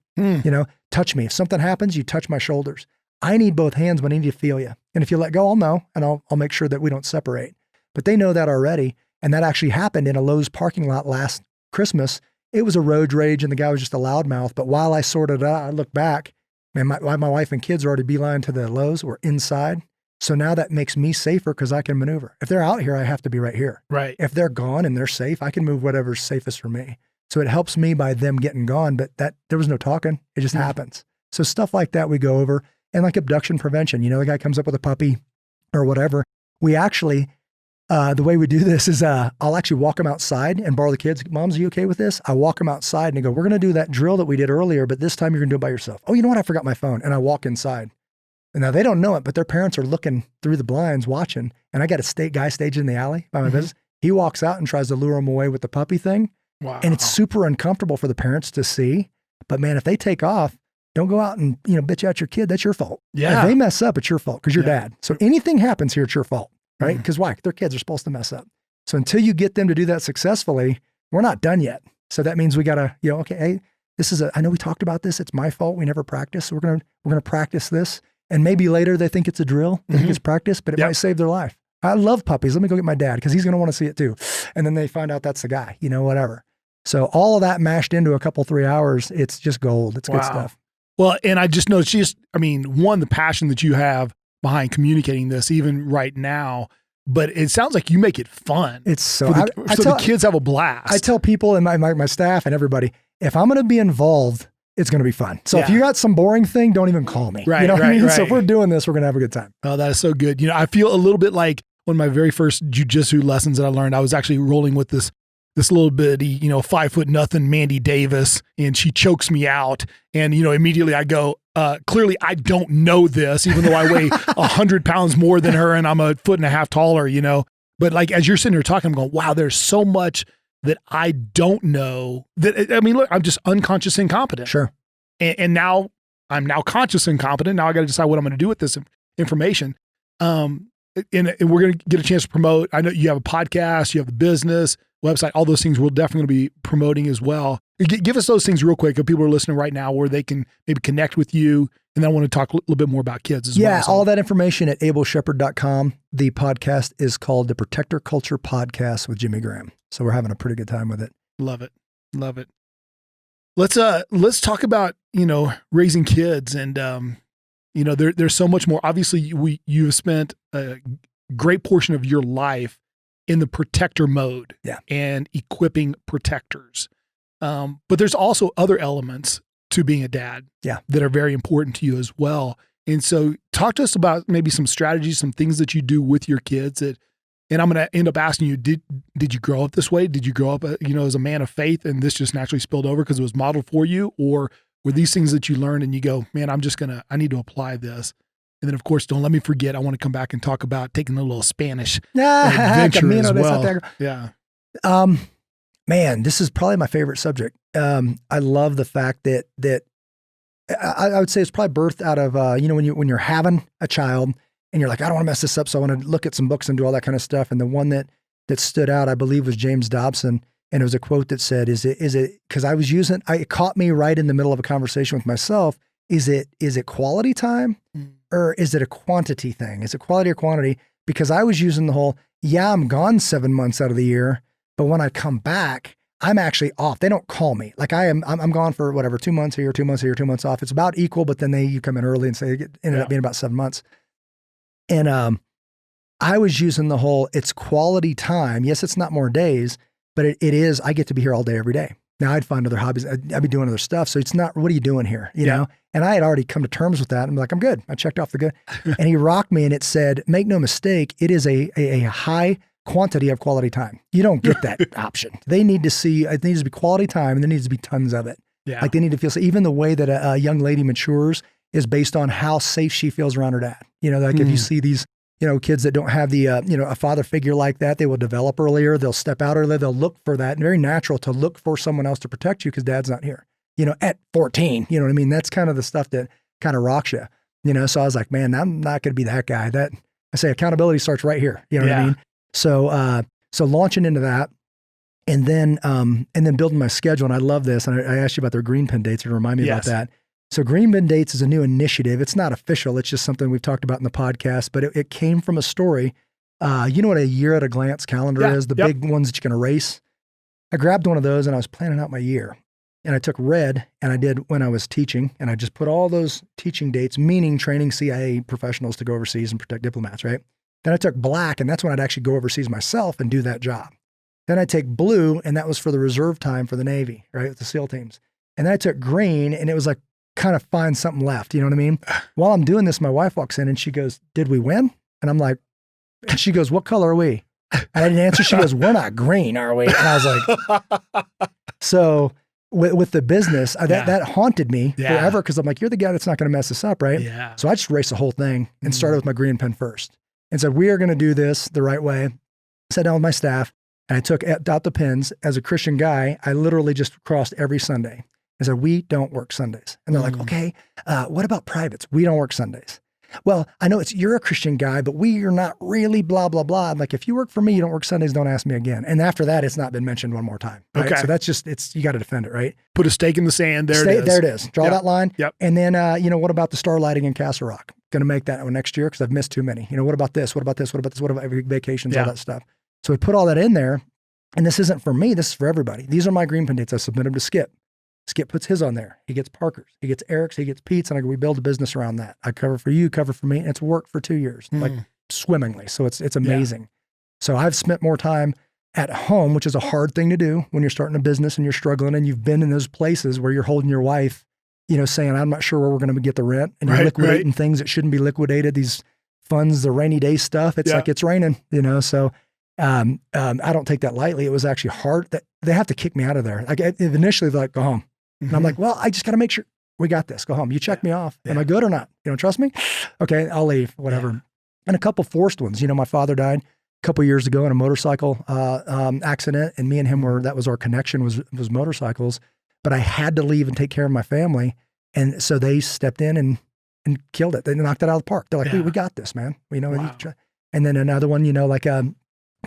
Touch me. If something happens, you touch my shoulders. I need both hands, but I need to feel you. And if you let go, I'll know, and I'll make sure that we don't separate. But they know that already. And that actually happened in a Lowe's parking lot last Christmas. It was a road rage and the guy was just a loudmouth. But while I sorted it out, I look back, man, my wife and kids are already beeline to the Lowe's. We're inside. So now that makes me safer because I can maneuver. If they're out here, I have to be right here. Right. If they're gone and they're safe, I can move whatever's safest for me. So it helps me by them getting gone, but there was no talking. It just happens. So stuff like that we go over. And like abduction prevention, the guy comes up with a puppy or whatever. We actually, the way we do this is I'll actually walk them outside and borrow the kids. Moms, are you okay with this? I walk them outside and I go, we're going to do that drill that we did earlier, but this time you're going to do it by yourself. Oh, you know what? I forgot my phone. And I walk inside. And now they don't know it, but their parents are looking through the blinds watching. And I got a guy staged in the alley by my business. He walks out and tries to lure them away with the puppy thing. Wow. And it's super uncomfortable for the parents to see. But man, if they take off, don't go out and, bitch out your kid. That's your fault. Yeah. If they mess up, it's your fault because you're dad. So anything happens here, it's your fault, right? Because why? Their kids are supposed to mess up. So until you get them to do that successfully, we're not done yet. So that means we got to, okay, hey, I know we talked about this. It's my fault. We never practiced. So we're going to practice this. And maybe later they think it's a drill. They think it's practice, but it might save their life. I love puppies. Let me go get my dad because he's going to want to see it too. And then they find out that's the guy, whatever. So all of that mashed into a couple, 3 hours, it's just gold. It's good stuff. Well, and I just know one, the passion that you have behind communicating this even right now, but it sounds like you make it fun. It's so, the kids have a blast. I tell people and my staff and everybody, if I'm going to be involved, it's going to be fun. So if you got some boring thing, don't even call me. Right, what I mean? Right. So if we're doing this, we're going to have a good time. Oh, that is so good. I feel a little bit like one of my very first jiu-jitsu lessons that I learned, I was actually rolling with this little bitty, 5'0" Mandy Davis, and she chokes me out. And, immediately I go, clearly I don't know this, even though I weigh 100 pounds more than her and I'm a 1.5 feet taller, But like, as you're sitting here talking, I'm going, wow, there's so much that I don't know look, I'm just unconscious incompetent. Sure. And now I'm conscious incompetent. Now I got to decide what I'm going to do with this information. And we're going to get a chance to promote. I know you have a podcast, you have the business, website, all those things we're definitely going to be promoting as well. Give us those things real quick if people are listening right now where they can maybe connect with you. And then I want to talk a little bit more about kids as well. Yeah, all that information at ableshepherd.com. The podcast is called the Protector Culture Podcast with Jimmy Graham. So we're having a pretty good time with it. Love it. Love it. Let's talk about, raising kids and, there's so much more. Obviously you've spent a great portion of your life in the protector mode and equipping protectors. But there's also other elements to being a dad that are very important to you as well. And so talk to us about maybe some strategies, some things that you do with your kids and I'm going to end up asking you, did you grow up this way? Did you grow up, as a man of faith and this just naturally spilled over because it was modeled for you? Or were these things that you learned and you go, man, I need to apply this. And then, of course, don't let me forget, I want to come back and talk about taking a little Spanish adventure as well. Yeah. Man, this is probably my favorite subject. I love the fact that I would say it's probably birthed out of, when you're having a child and you're like, I don't want to mess this up. So I want to look at some books and do all that kind of stuff. And the one that stood out, I believe, was James Dobson. And it was a quote that said, is it, cause it caught me right in the middle of a conversation with myself. Is it quality time or is it a quantity thing? Is it quality or quantity? Because I was using the whole, I'm gone 7 months out of the year, but when I come back, I'm actually off. They don't call me. Like I'm gone for whatever, 2 months here, 2 months here, 2 months off. It's about equal, but then you come in early and say it ended up being about 7 months. And I was using the whole, it's quality time. Yes, it's not more days, but it is, I get to be here all day, every day. Now I'd find other hobbies. I'd be doing other stuff. So it's not, what are you doing here? You know? And I had already come to terms with that. I'm like, I'm good. I checked off the good. And he rocked me and it said, make no mistake, it is a high quantity of quality time. You don't get that option. They need to see, it needs to be quality time and there needs to be tons of it. Yeah. Like they need to feel, so even the way that a young lady matures is based on how safe she feels around her dad. You know, like if you see these, kids that don't have the, a father figure like that, they will develop earlier. They'll step out earlier. They'll look for that. And very natural to look for someone else to protect you because dad's not here, at 14, you know what I mean? That's kind of the stuff that kind of rocks you, So I was like, man, I'm not going to be that guy. That I say accountability starts right here. You know what I mean? So launching into that and then building my schedule. And I love this. And I asked you about their green pen dates to remind me about that. So Green Bin Dates is a new initiative. It's not official. It's just something we've talked about in the podcast, but it came from a story. You know what a year at a glance calendar is? The big ones that you can erase. I grabbed one of those and I was planning out my year. And I took red and I did when I was teaching and I just put all those teaching dates, meaning training CIA professionals to go overseas and protect diplomats, right? Then I took black and that's when I'd actually go overseas myself and do that job. Then I take blue and that was for the reserve time for the Navy, right? With the SEAL teams. And then I took green and it was like, kind of find something left. You know what I mean? While I'm doing this, my wife walks in and she goes, did we win? And I'm like, and she goes, what color are we? And I didn't answer. She goes, we're not green, are we? And I was like, so with the business, that haunted me forever. Cause I'm like, you're the guy that's not going to mess this up. Right. Yeah. So I just erased the whole thing and started with my green pen first and said, we are going to do this the right way. Sat down with my staff and I took out the pens. As a Christian guy, I literally just crossed every Sunday. I said, we don't work Sundays. And they're like, okay, what about privates? We don't work Sundays. Well, I know you're a Christian guy, but we are not really blah, blah, blah. I'm like, if you work for me, you don't work Sundays, don't ask me again. And after that, it's not been mentioned one more time. Right? Okay. So that's just, you got to defend it, right? Put a stake in the sand. There it is. Draw that line. Yep. And then, what about the star lighting in Castle Rock? Going to make that one next year because I've missed too many. What about this? What about this? What about this? What about vacations? All that stuff. So we put all that in there. And this isn't for me. This is for everybody. These are my green pen dates. I submit them to Skip. Skip puts his on there. He gets Parker's, he gets Eric's, he gets Pete's, and we build a business around that. I cover for you, cover for me, and it's worked for 2 years, like swimmingly. So it's amazing. Yeah. So I've spent more time at home, which is a hard thing to do when you're starting a business and you're struggling and you've been in those places where you're holding your wife, saying, I'm not sure where we're going to get the rent, and you're liquidating things that shouldn't be liquidated, these funds, the rainy day stuff. It's like it's raining, so I don't take that lightly. It was actually hard that they have to kick me out of there. Like initially they're like, go home. And I'm like, well, I just got to make sure we got this. Go home. You check me off. Am I good or not? You don't trust me? Okay, I'll leave, whatever. Yeah. And a couple forced ones. My father died a couple years ago in a motorcycle accident, and me and him that was our connection was motorcycles. But I had to leave and take care of my family, and so they stepped in and killed it. They knocked it out of the park. They're like, we got this, man. Wow. And then another one, like a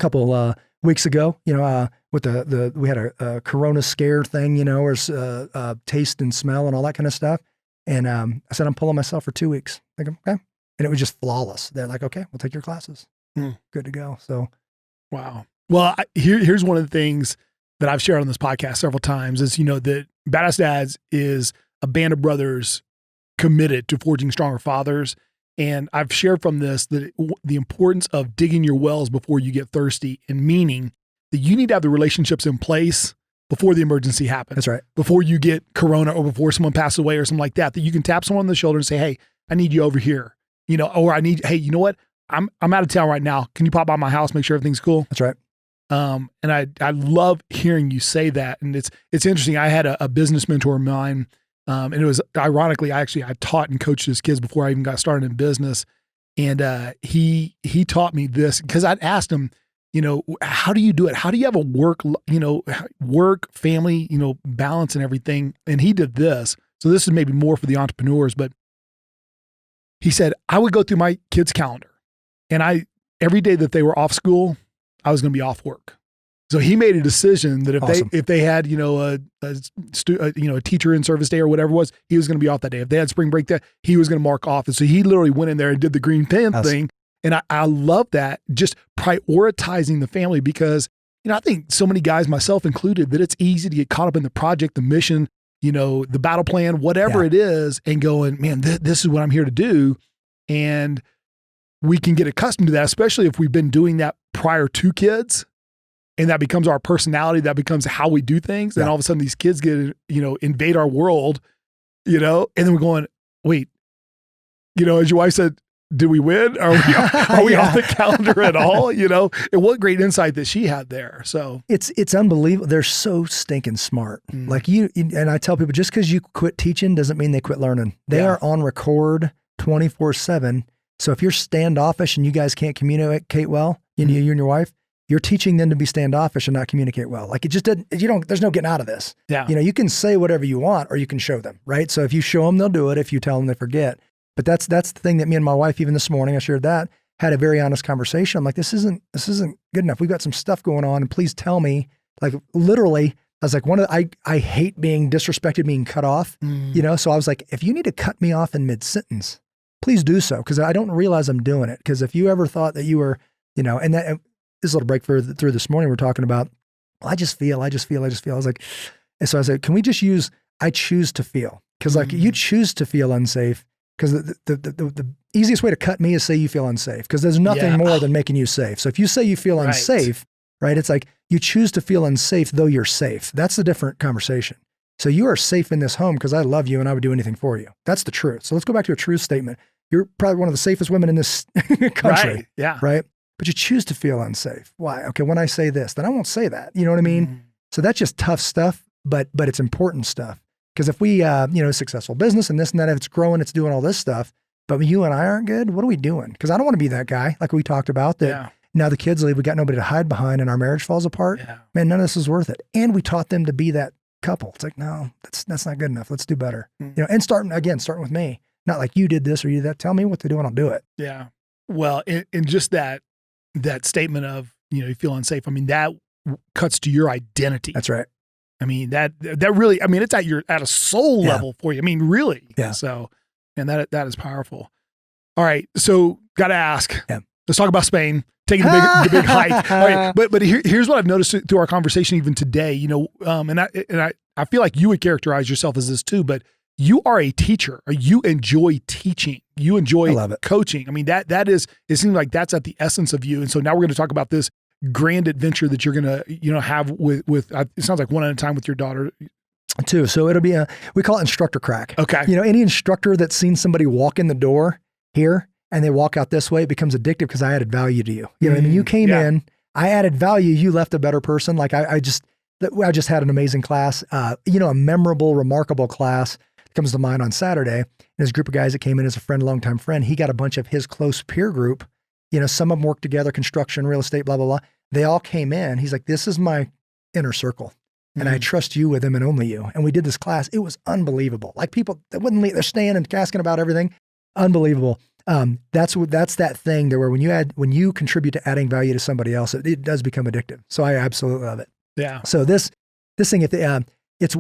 couple weeks ago, with we had a Corona scare thing, or taste and smell and all that kind of stuff. And I said, I'm pulling myself for 2 weeks. Like, okay. And it was just flawless. They're like, okay, we'll take your classes. Good to go. So, wow. Well, here's one of the things that I've shared on this podcast several times is, that Badass Dads is a band of brothers committed to forging stronger fathers. And I've shared from this that the importance of digging your wells before you get thirsty, and meaning that you need to have the relationships in place before the emergency happens. That's right. Before you get Corona or before someone passes away or something like that you can tap someone on the shoulder and say, hey, I need you over here, or hey, you know what? I'm out of town right now. Can you pop by my house, make sure everything's cool? That's right. And I love hearing you say that. And it's interesting. I had a business mentor of mine. And it was ironically, I taught and coached his kids before I even got started in business. And he taught me this because I'd asked him, how do you do it? How do you have a work, family, balance and everything? And he did this. So this is maybe more for the entrepreneurs, but he said, I would go through my kids' calendar and every day that they were off school, I was going to be off work. So he made a decision that if they had, a teacher in service day or whatever it was, he was going to be off that day. If they had spring break day, he was going to mark off. And so he literally went in there and did the green pen thing. And I love that, just prioritizing the family, because, I think so many guys, myself included, that it's easy to get caught up in the project, the mission, the battle plan, whatever it is, and going, man, this is what I'm here to do. And we can get accustomed to that, especially if we've been doing that prior to kids. And that becomes our personality. That becomes how we do things. And all of a sudden these kids get, invade our world, and then we're going, wait, as your wife said, did we win? Are we off the calendar at all? And what great insight that she had there. So it's unbelievable. They're so stinking smart. Like and I tell people, just because you quit teaching doesn't mean they quit learning. They are on record 24/7. So if you're standoffish and you guys can't communicate well, you and your wife, you're teaching them to be standoffish and not communicate well. Like it just doesn't, there's no getting out of this. Yeah. You can say whatever you want or you can show them, right? So if you show them, they'll do it. If you tell them, they forget. But that's the thing that me and my wife, even this morning, I shared that, had a very honest conversation. I'm like, this isn't good enough. We've got some stuff going on, and please tell me, like literally, I was like, I hate being disrespected, being cut off, So I was like, if you need to cut me off in mid-sentence, please do so. Cause I don't realize I'm doing it. Cause if you ever thought that you were, and that this little break through this morning, we're talking about, well, I just feel. I was like, and so I said, can we just use, I choose to feel? Cause like you choose to feel unsafe. Because the easiest way to cut me is say you feel unsafe, because there's nothing more than making you safe. So if you say you feel unsafe, right, it's like you choose to feel unsafe though you're safe. That's a different conversation. So you are safe in this home because I love you and I would do anything for you. That's the truth. So let's go back to a truth statement. You're probably one of the safest women in this country. Right. Yeah. Right. But you choose to feel unsafe. Why? Okay, when I say this, then I won't say that. You know what I mean? So that's just tough stuff, but it's important stuff. Because if we, successful business and this and that, if it's growing, it's doing all this stuff, but you and I aren't good, what are we doing? Because I don't want to be that guy, like we talked about, that now the kids leave, we got nobody to hide behind and our marriage falls apart. Yeah. Man, none of this is worth it. And we taught them to be that couple. It's like, no, that's not good enough. Let's do better. And starting with me, not like you did this or you did that. Tell me what to do and I'll do it. Yeah. Well, in just that statement of, you feel unsafe, I mean, that cuts to your identity. That's right. I mean, that really, I mean, it's at a soul level for you. I mean, really. Yeah. So, and that is powerful. All right. So got to ask, let's talk about Spain, taking the big hike. All right. But here's what I've noticed through our conversation even today, and I feel like you would characterize yourself as this too, but you are a teacher. You enjoy teaching. You enjoy coaching. I mean, it seems like that's at the essence of you. And so now we're going to talk about this grand adventure that you're going to, have with, it sounds like one at a time with your daughter too. So it'll be we call it instructor crack. Okay. Any instructor that's seen somebody walk in the door here and they walk out this way, it becomes addictive because I added value to you. I mean, you came in, I added value, you left a better person. Like I just had an amazing class, a memorable, remarkable class that comes to mind on Saturday. And there's a group of guys that came in as a friend, longtime friend. He got a bunch of his close peer group. Some of them work together, construction, real estate, blah, blah, blah. They all came in. He's like, this is my inner circle. And I trust you with them and only you. And we did this class. It was unbelievable. Like people that wouldn't leave, they're staying and asking about everything. Unbelievable. That's that thing there where when you contribute to adding value to somebody else, it does become addictive. So I absolutely love it. Yeah. So this thing, it's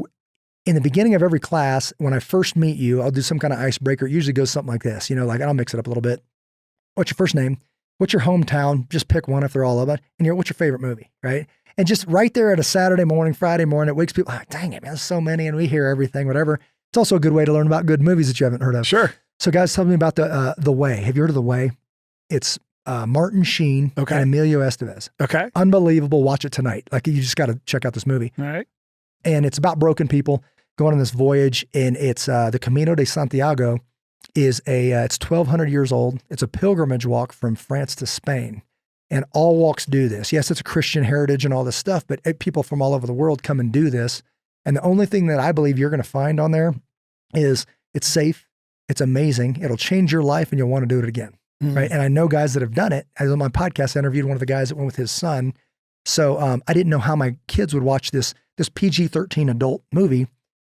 in the beginning of every class, when I first meet you, I'll do some kind of icebreaker. It usually goes something like this, like I'll mix it up a little bit. What's your first name? What's your hometown? Just pick one if they're all of it. And what's your favorite movie, right? And just right there at a Saturday morning, Friday morning, it wakes people, dang it, man, there's so many and we hear everything, whatever. It's also a good way to learn about good movies that you haven't heard of. Sure. So guys, tell me about The Way. Have you heard of The Way? It's Martin Sheen and Emilio Estevez. Okay. Unbelievable. Watch it tonight. Like you just got to check out this movie. All right. And it's about broken people going on this voyage. And it's the Camino de Santiago is it's 1,200 years old. It's a pilgrimage walk from France to Spain. And all walks do this. Yes, it's a Christian heritage and all this stuff, but people from all over the world come and do this. And the only thing that I believe you're going to find on there is it's safe. It's amazing. It'll change your life and you'll want to do it again. right? And I know guys that have done it. I was on my podcast, I interviewed one of the guys that went with his son. So I didn't know how my kids would watch this PG-13 adult movie.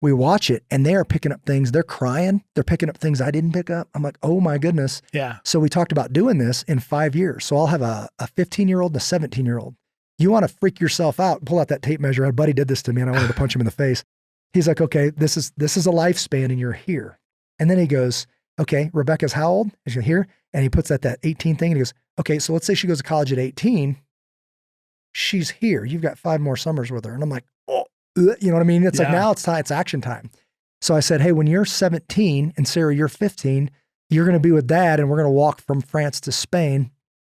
We watch it and they are picking up things. They're crying. They're picking up things I didn't pick up. I'm like, oh my goodness. Yeah. So we talked about doing this in 5 years. So I'll have a 15-year-old and a 17-year-old. You want to freak yourself out, pull out that tape measure. A buddy did this to me and I wanted to punch him in the face. He's like, okay, this is a lifespan and you're here. And then he goes, okay, Rebecca's how old? Is she here? And he puts that 18 thing and he goes, okay, so let's say she goes to college at 18. She's here. You've got 5 more summers with her. And I'm like, oh, you know what I mean? It's like, now it's action time. So I said, hey, when you're 17 and Sarah, you're 15, you're going to be with dad and we're going to walk from France to Spain.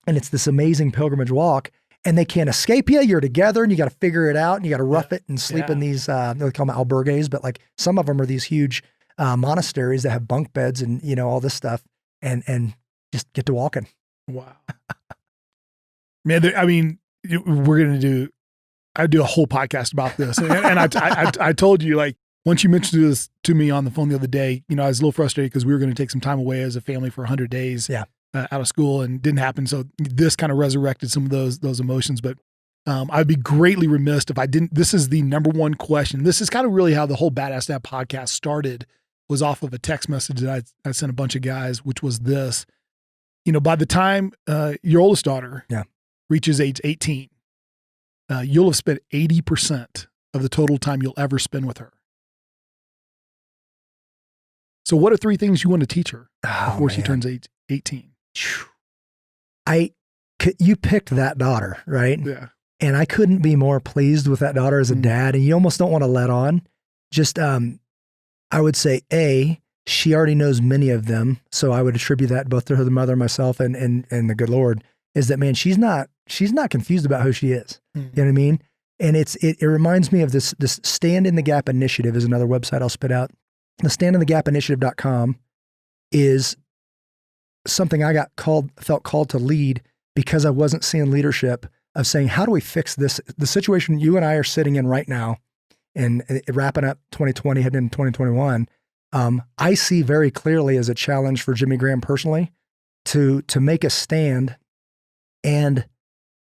And it's this amazing pilgrimage walk and they can't escape you. You're together and you got to figure it out and you got to rough it and sleep in these, they call them albergues, but like some of them are these huge monasteries that have bunk beds and, you know, all this stuff and just get to walking. Wow. Man, I mean, we're going to do a whole podcast about this. And I told you, like, once you mentioned this to me on the phone the other day, you know, I was a little frustrated because we were going to take some time away as a family for 100 days out of school and didn't happen. So this kind of resurrected some of those emotions, but I'd be greatly remiss if I didn't. This is the number one question. This is kind of really how the whole Badass Dad podcast started, was off of a text message that I sent a bunch of guys, which was this: you know, by the time your oldest daughter reaches age 18, you'll have spent 80% of the total time you'll ever spend with her. So what are 3 things you want to teach her before she turns 18? You picked that daughter, right? Yeah. And I couldn't be more pleased with that daughter as a dad. And you almost don't want to let on. Just, I would say, she already knows many of them. So I would attribute that both to her, the mother, myself, and the good Lord, is that, man, she's not confused about who she is. You know what I mean? And it reminds me of this Stand in the Gap initiative is another website I'll spit out. The standinthegapinitiative.com is something I felt called to lead because I wasn't seeing leadership of saying, how do we fix this? The situation you and I are sitting in right now and wrapping up 2020, heading into 2021, I see very clearly as a challenge for Jimmy Graham personally to make a stand and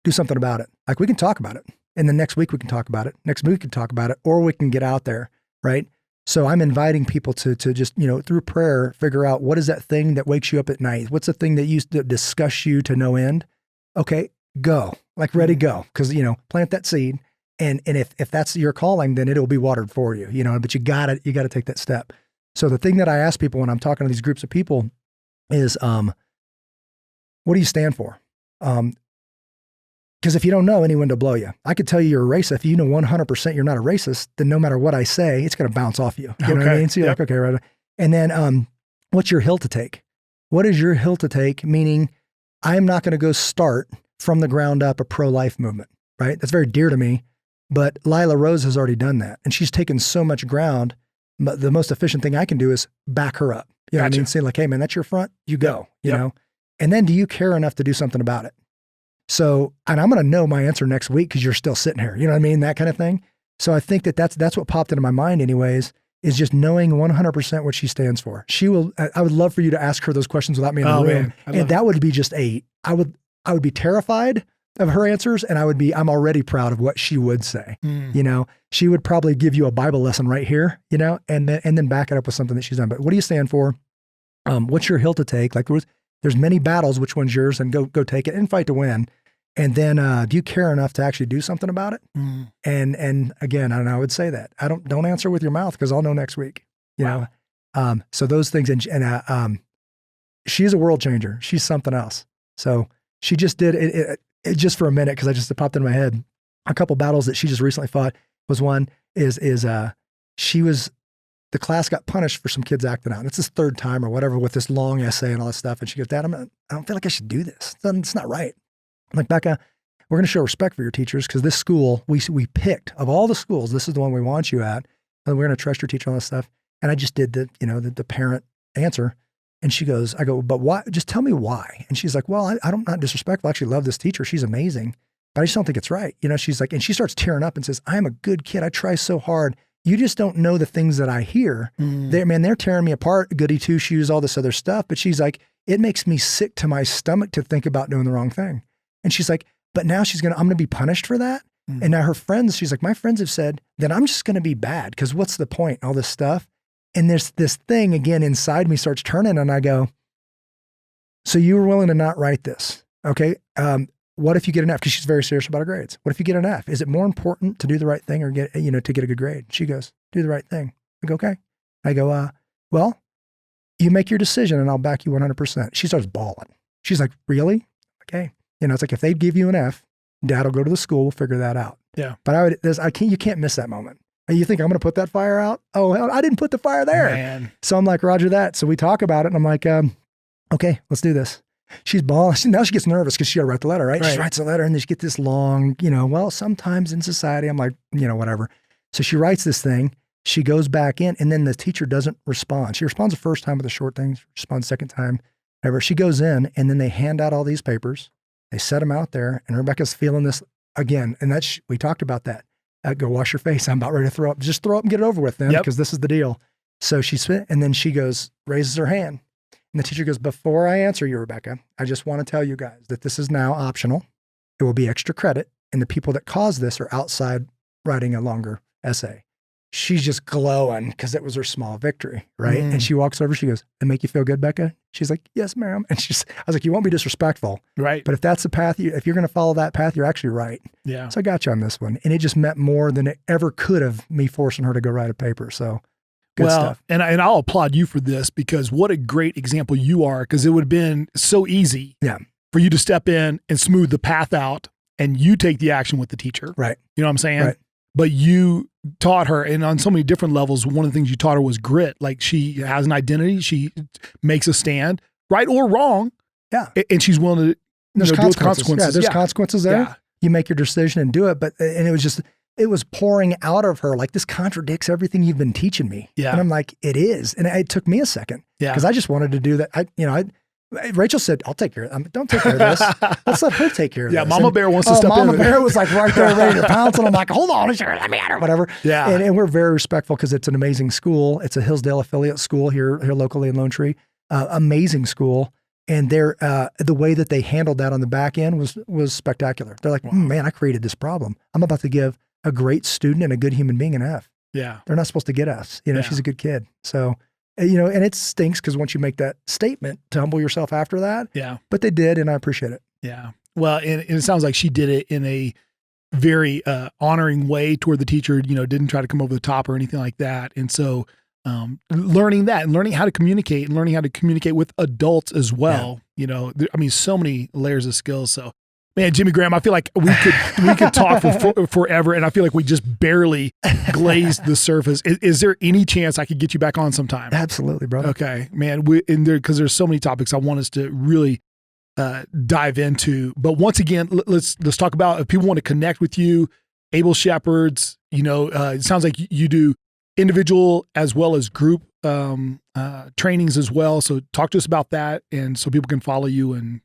do something about it. Like, we can talk about it. And the next week we can talk about it. Next week we can talk about it, or we can get out there, right? So I'm inviting people to just, you know, through prayer, figure out what is that thing that wakes you up at night? What's the thing that used to disgust you to no end? Okay, go. Like, ready, go. Because, you know, plant that seed. And if that's your calling, then it'll be watered for you, you know, but you gotta take that step. So the thing that I ask people when I'm talking to these groups of people is, what do you stand for? Because if you don't know, anyone to blow you. I could tell you you're a racist. If you know 100% you're not a racist, then no matter what I say, it's going to bounce off you. You know what I mean? So you're like, okay, right. And then what's your hill to take? What is your hill to take? Meaning, I am not going to go start from the ground up a pro-life movement, right? That's very dear to me. But Lila Rose has already done that. And she's taken so much ground. But the most efficient thing I can do is back her up. You know what I mean? Say like, hey man, that's your front, you go, you know? And then do you care enough to do something about it? So, and I'm going to know my answer next week because you're still sitting here, you know what I mean? That kind of thing. So I think that's what popped into my mind anyways, is just knowing 100% what she stands for. I would love for you to ask her those questions without me in the room. And that would be just I would be terrified of her answers, and I'm already proud of what she would say. You know, she would probably give you a Bible lesson right here, you know, and then back it up with something that she's done. But what do you stand for? What's your hill to take? Like, there's many battles. Which one's yours? And go take it and fight to win. And then, do you care enough to actually do something about it? And again, I would say that don't answer with your mouth, because I'll know next week, you know? So those things, and she's a world changer. She's something else. So she just did it just for a minute, because it popped in my head. A couple battles that she just recently fought was one the class got punished for some kids acting out. And it's his 3rd time or whatever with this long essay and all that stuff. And she goes, Dad, I don't feel like I should do this. It's not right. I'm like, Becca, we're going to show respect for your teachers, because this school, we picked, of all the schools, this is the one we want you at. And we're going to trust your teacher on this stuff. And I just did the parent answer. And she goes, I go, but why? Just tell me why. And she's like, well, I'm not disrespectful. I actually love this teacher. She's amazing, but I just don't think it's right. You know, she's like, and she starts tearing up and says, I'm a good kid. I try so hard. You just don't know the things that I hear. They're tearing me apart, goody two shoes, all this other stuff. But she's like, it makes me sick to my stomach to think about doing the wrong thing. And she's like, but now I'm going to be punished for that. And now her friends, she's like, my friends have said that I'm just going to be bad because what's the point? All this stuff. And there's this thing again inside me starts turning and I go, so you were willing to not write this. Okay. What if you get an F? Because she's very serious about her grades. What if you get an F? Is it more important to do the right thing or to get a good grade? She goes, do the right thing. I go, okay. I go, well, you make your decision and I'll back you 100%. She starts bawling. She's like, really? Okay. It's like, if they give you an F, Dad will go to the school, we'll figure that out. Yeah. But you can't miss that moment. And you think I'm going to put that fire out? Oh, hell, I didn't put the fire there. Man. So I'm like, Roger that. So we talk about it and I'm like, okay, let's do this. She's bawling. Now she gets nervous because she got to write the letter, right? She writes the letter and then she gets this long, well, sometimes in society, I'm like, whatever. So she writes this thing. She goes back in and then the teacher doesn't respond. She responds the first time with the short things, responds the second time, whatever. She goes in and then they hand out all these papers. They set them out there and Rebecca's feeling this again. And we talked about that. Go wash your face. I'm about ready to throw up. Just throw up and get it over with then because this is the deal. So and then she goes, raises her hand. And the teacher goes, before I answer you, Rebecca, I just want to tell you guys that this is now optional. It will be extra credit. And the people that caused this are outside writing a longer essay. She's just glowing because it was her small victory, right? And she walks over, she goes, it make you feel good, Becca? She's like, yes, ma'am. And I was like, you won't be disrespectful. Right. But if that's the path, if you're going to follow that path, you're actually right. Yeah. So I got you on this one. And it just meant more than it ever could have, me forcing her to go write a paper. So good stuff. And I'll applaud you for this because what a great example you are, because it would have been so easy for you to step in and smooth the path out and you take the action with the teacher. Right. You know what I'm saying? Right. But you taught her, and on so many different levels, one of the things you taught her was grit. Like she has an identity. She makes a stand, right or wrong. Yeah. And she's willing to deal with consequences. Yeah, there's consequences there. Yeah. You make your decision and do it. And it was pouring out of her like, this contradicts everything you've been teaching me. Yeah. And I'm like, it is. And it took me a second. Yeah. Because I just wanted to do that. Rachel said, I'll take care of it. Don't take care of this. Let's let her take care of this. Yeah, Mama Bear wants to step in. Mama Bear was like right there ready to pounce. And I'm like, hold on, sure, let me at her, whatever. Yeah. And we're very respectful because it's an amazing school. It's a Hillsdale affiliate school here locally in Lone Tree. Amazing school. And the way that they handled that on the back end was spectacular. They're like, man, I created this problem. I'm about to give a great student and a good human being an F. Yeah. They're not supposed to get Fs. She's a good kid. So, and it stinks because once you make that statement to humble yourself after that. Yeah. But they did, and I appreciate it. Yeah. Well, and it sounds like she did it in a very honoring way toward the teacher, didn't try to come over the top or anything like that. And so learning that and learning how to communicate and learning how to communicate with adults as well, so many layers of skills. So, man, Jimmy Graham, I feel like we could talk for forever, and I feel like we just barely glazed the surface. Is there any chance I could get you back on sometime? Absolutely, brother. Okay, man. Because there's so many topics I want us to really dive into. But once again, let's talk about if people want to connect with you, Able Shepherds. It sounds like you do individual as well as group trainings as well. So talk to us about that, and so people can follow you and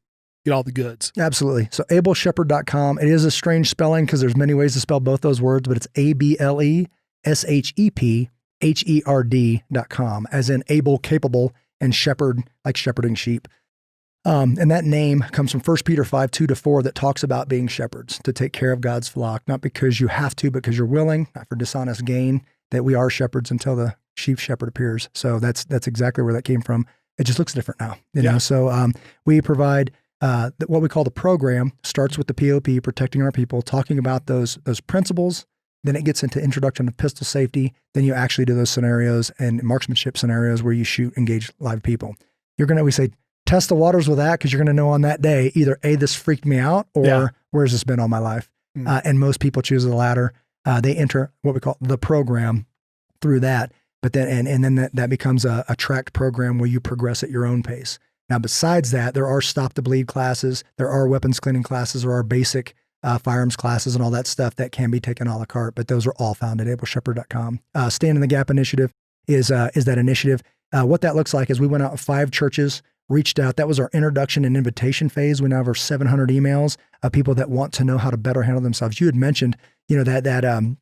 get all the goods. Absolutely. So ableshepard.com. It is a strange spelling because there's many ways to spell both those words, but it's ABLESHEPHERD.com, as in able, capable, and shepherd, like shepherding sheep. And that name comes from 1 Peter 5:2-4 that talks about being shepherds, to take care of God's flock, not because you have to, but because you're willing, not for dishonest gain, that we are shepherds until the chief shepherd appears. So that's exactly where that came from. It just looks different now, you know? So we provide what we call the program. Starts with the POP, protecting our people, talking about those principles. Then it gets into introduction to pistol safety. Then you actually do those scenarios and marksmanship scenarios where you shoot, engage live people. We say, test the waters with that, because you're going to know on that day, either A, this freaked me out, or where's this been all my life? And most people choose the latter. They enter what we call the program through that. But then, and then that becomes a tracked program where you progress at your own pace. Now, besides that, there are stop the bleed classes, there are weapons cleaning classes, there are basic firearms classes and all that stuff that can be taken a la carte, but those are all found at ableshepard.com. Stand in the Gap initiative is that initiative. What that looks like is we went out in 5 churches, reached out. That was our introduction and invitation phase. We now have over 700 emails of people that want to know how to better handle themselves. You had mentioned, getting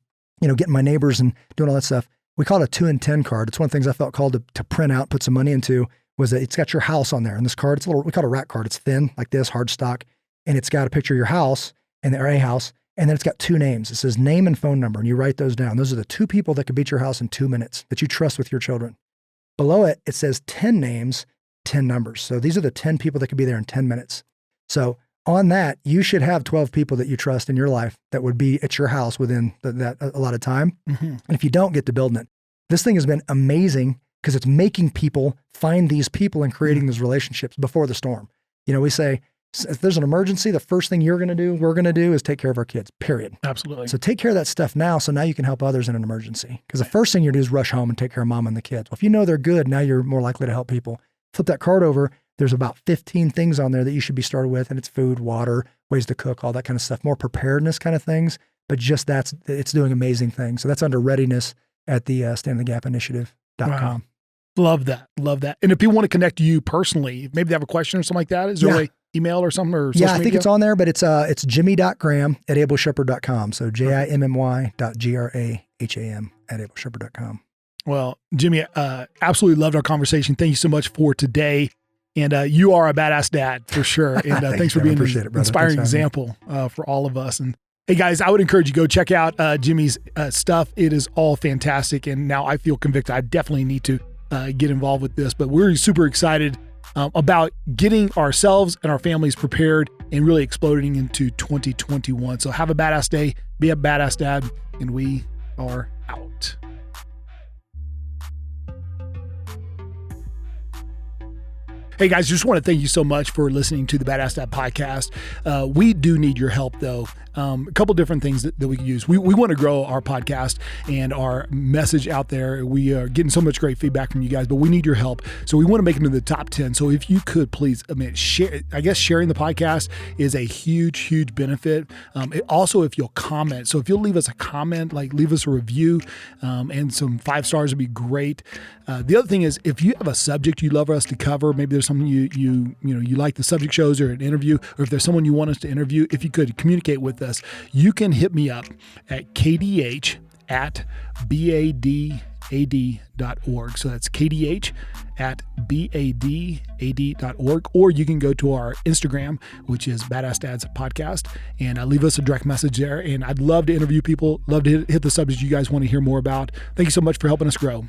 my neighbors and doing all that stuff. We call it a 2 in 10 card. It's one of the things I felt called to print out, put some money into. was that it's got your house on there. And this card, it's a little, we call it a rack card. It's thin like this, hard stock. And it's got a picture of your house or a house. And then it's got 2 names. It says name and phone number. And you write those down. Those are the 2 people that could beat your house in 2 minutes that you trust with your children. Below it, it says 10 names, 10 numbers. So these are the 10 people that could be there in 10 minutes. So on that, you should have 12 people that you trust in your life that would be at your house within that a lot of time. Mm-hmm. And if you don't, get to building it. This thing has been amazing because it's making people find these people and creating these relationships before the storm. You know, we say, if there's an emergency, the first thing we're going to do is take care of our kids, period. Absolutely. So take care of that stuff now. So now you can help others in an emergency. Because the first thing you do is rush home and take care of mom and the kids. Well, if you know they're good, now you're more likely to help people. Flip that card over. There's about 15 things on there that you should be started with. And it's food, water, ways to cook, all that kind of stuff, more preparedness kind of things. But just it's doing amazing things. So that's under readiness at the standinthegapinitiative.com. Wow. Love that. Love that. And if people want to connect to you personally, maybe they have a question or something like that, is there a way, email or something? Or I think it's on there, but it's jimmy.graham at ableshepherd.com. So jimmy.graham at ableshepherd.com. Well, Jimmy, absolutely loved our conversation. Thank you so much for today. And you are a badass dad for sure. And thanks for being an inspiring example for all of us. And hey guys, I would encourage you, go check out Jimmy's stuff. It is all fantastic. And now I feel convicted. I definitely need to get involved with this, but we're super excited about getting ourselves and our families prepared and really exploding into 2021. So have a badass day, be a badass dad, and we are out. Hey guys, just want to thank you so much for listening to the Badass Dad podcast. We do need your help though. A couple different things that we can use. We want to grow our podcast and our message out there. We are getting so much great feedback from you guys, but we need your help. So we want to make it into the top 10. So if you could please, share. I guess sharing the podcast is a huge, huge benefit. Also, if you'll comment. So if you'll leave us a comment, like leave us a review, and some 5 stars would be great. The other thing is, if you have a subject you'd love us to cover, maybe there's something you like the subject shows or an interview, or if there's someone you want us to interview, if you could communicate with us, you can hit me up at KDH at BadAssDads.org. So that's KDH at BadAssDads.org, or you can go to our Instagram, which is Badass Dads Podcast, and leave us a direct message there. And I'd love to interview people, love to hit the subjects you guys want to hear more about. Thank you so much for helping us grow.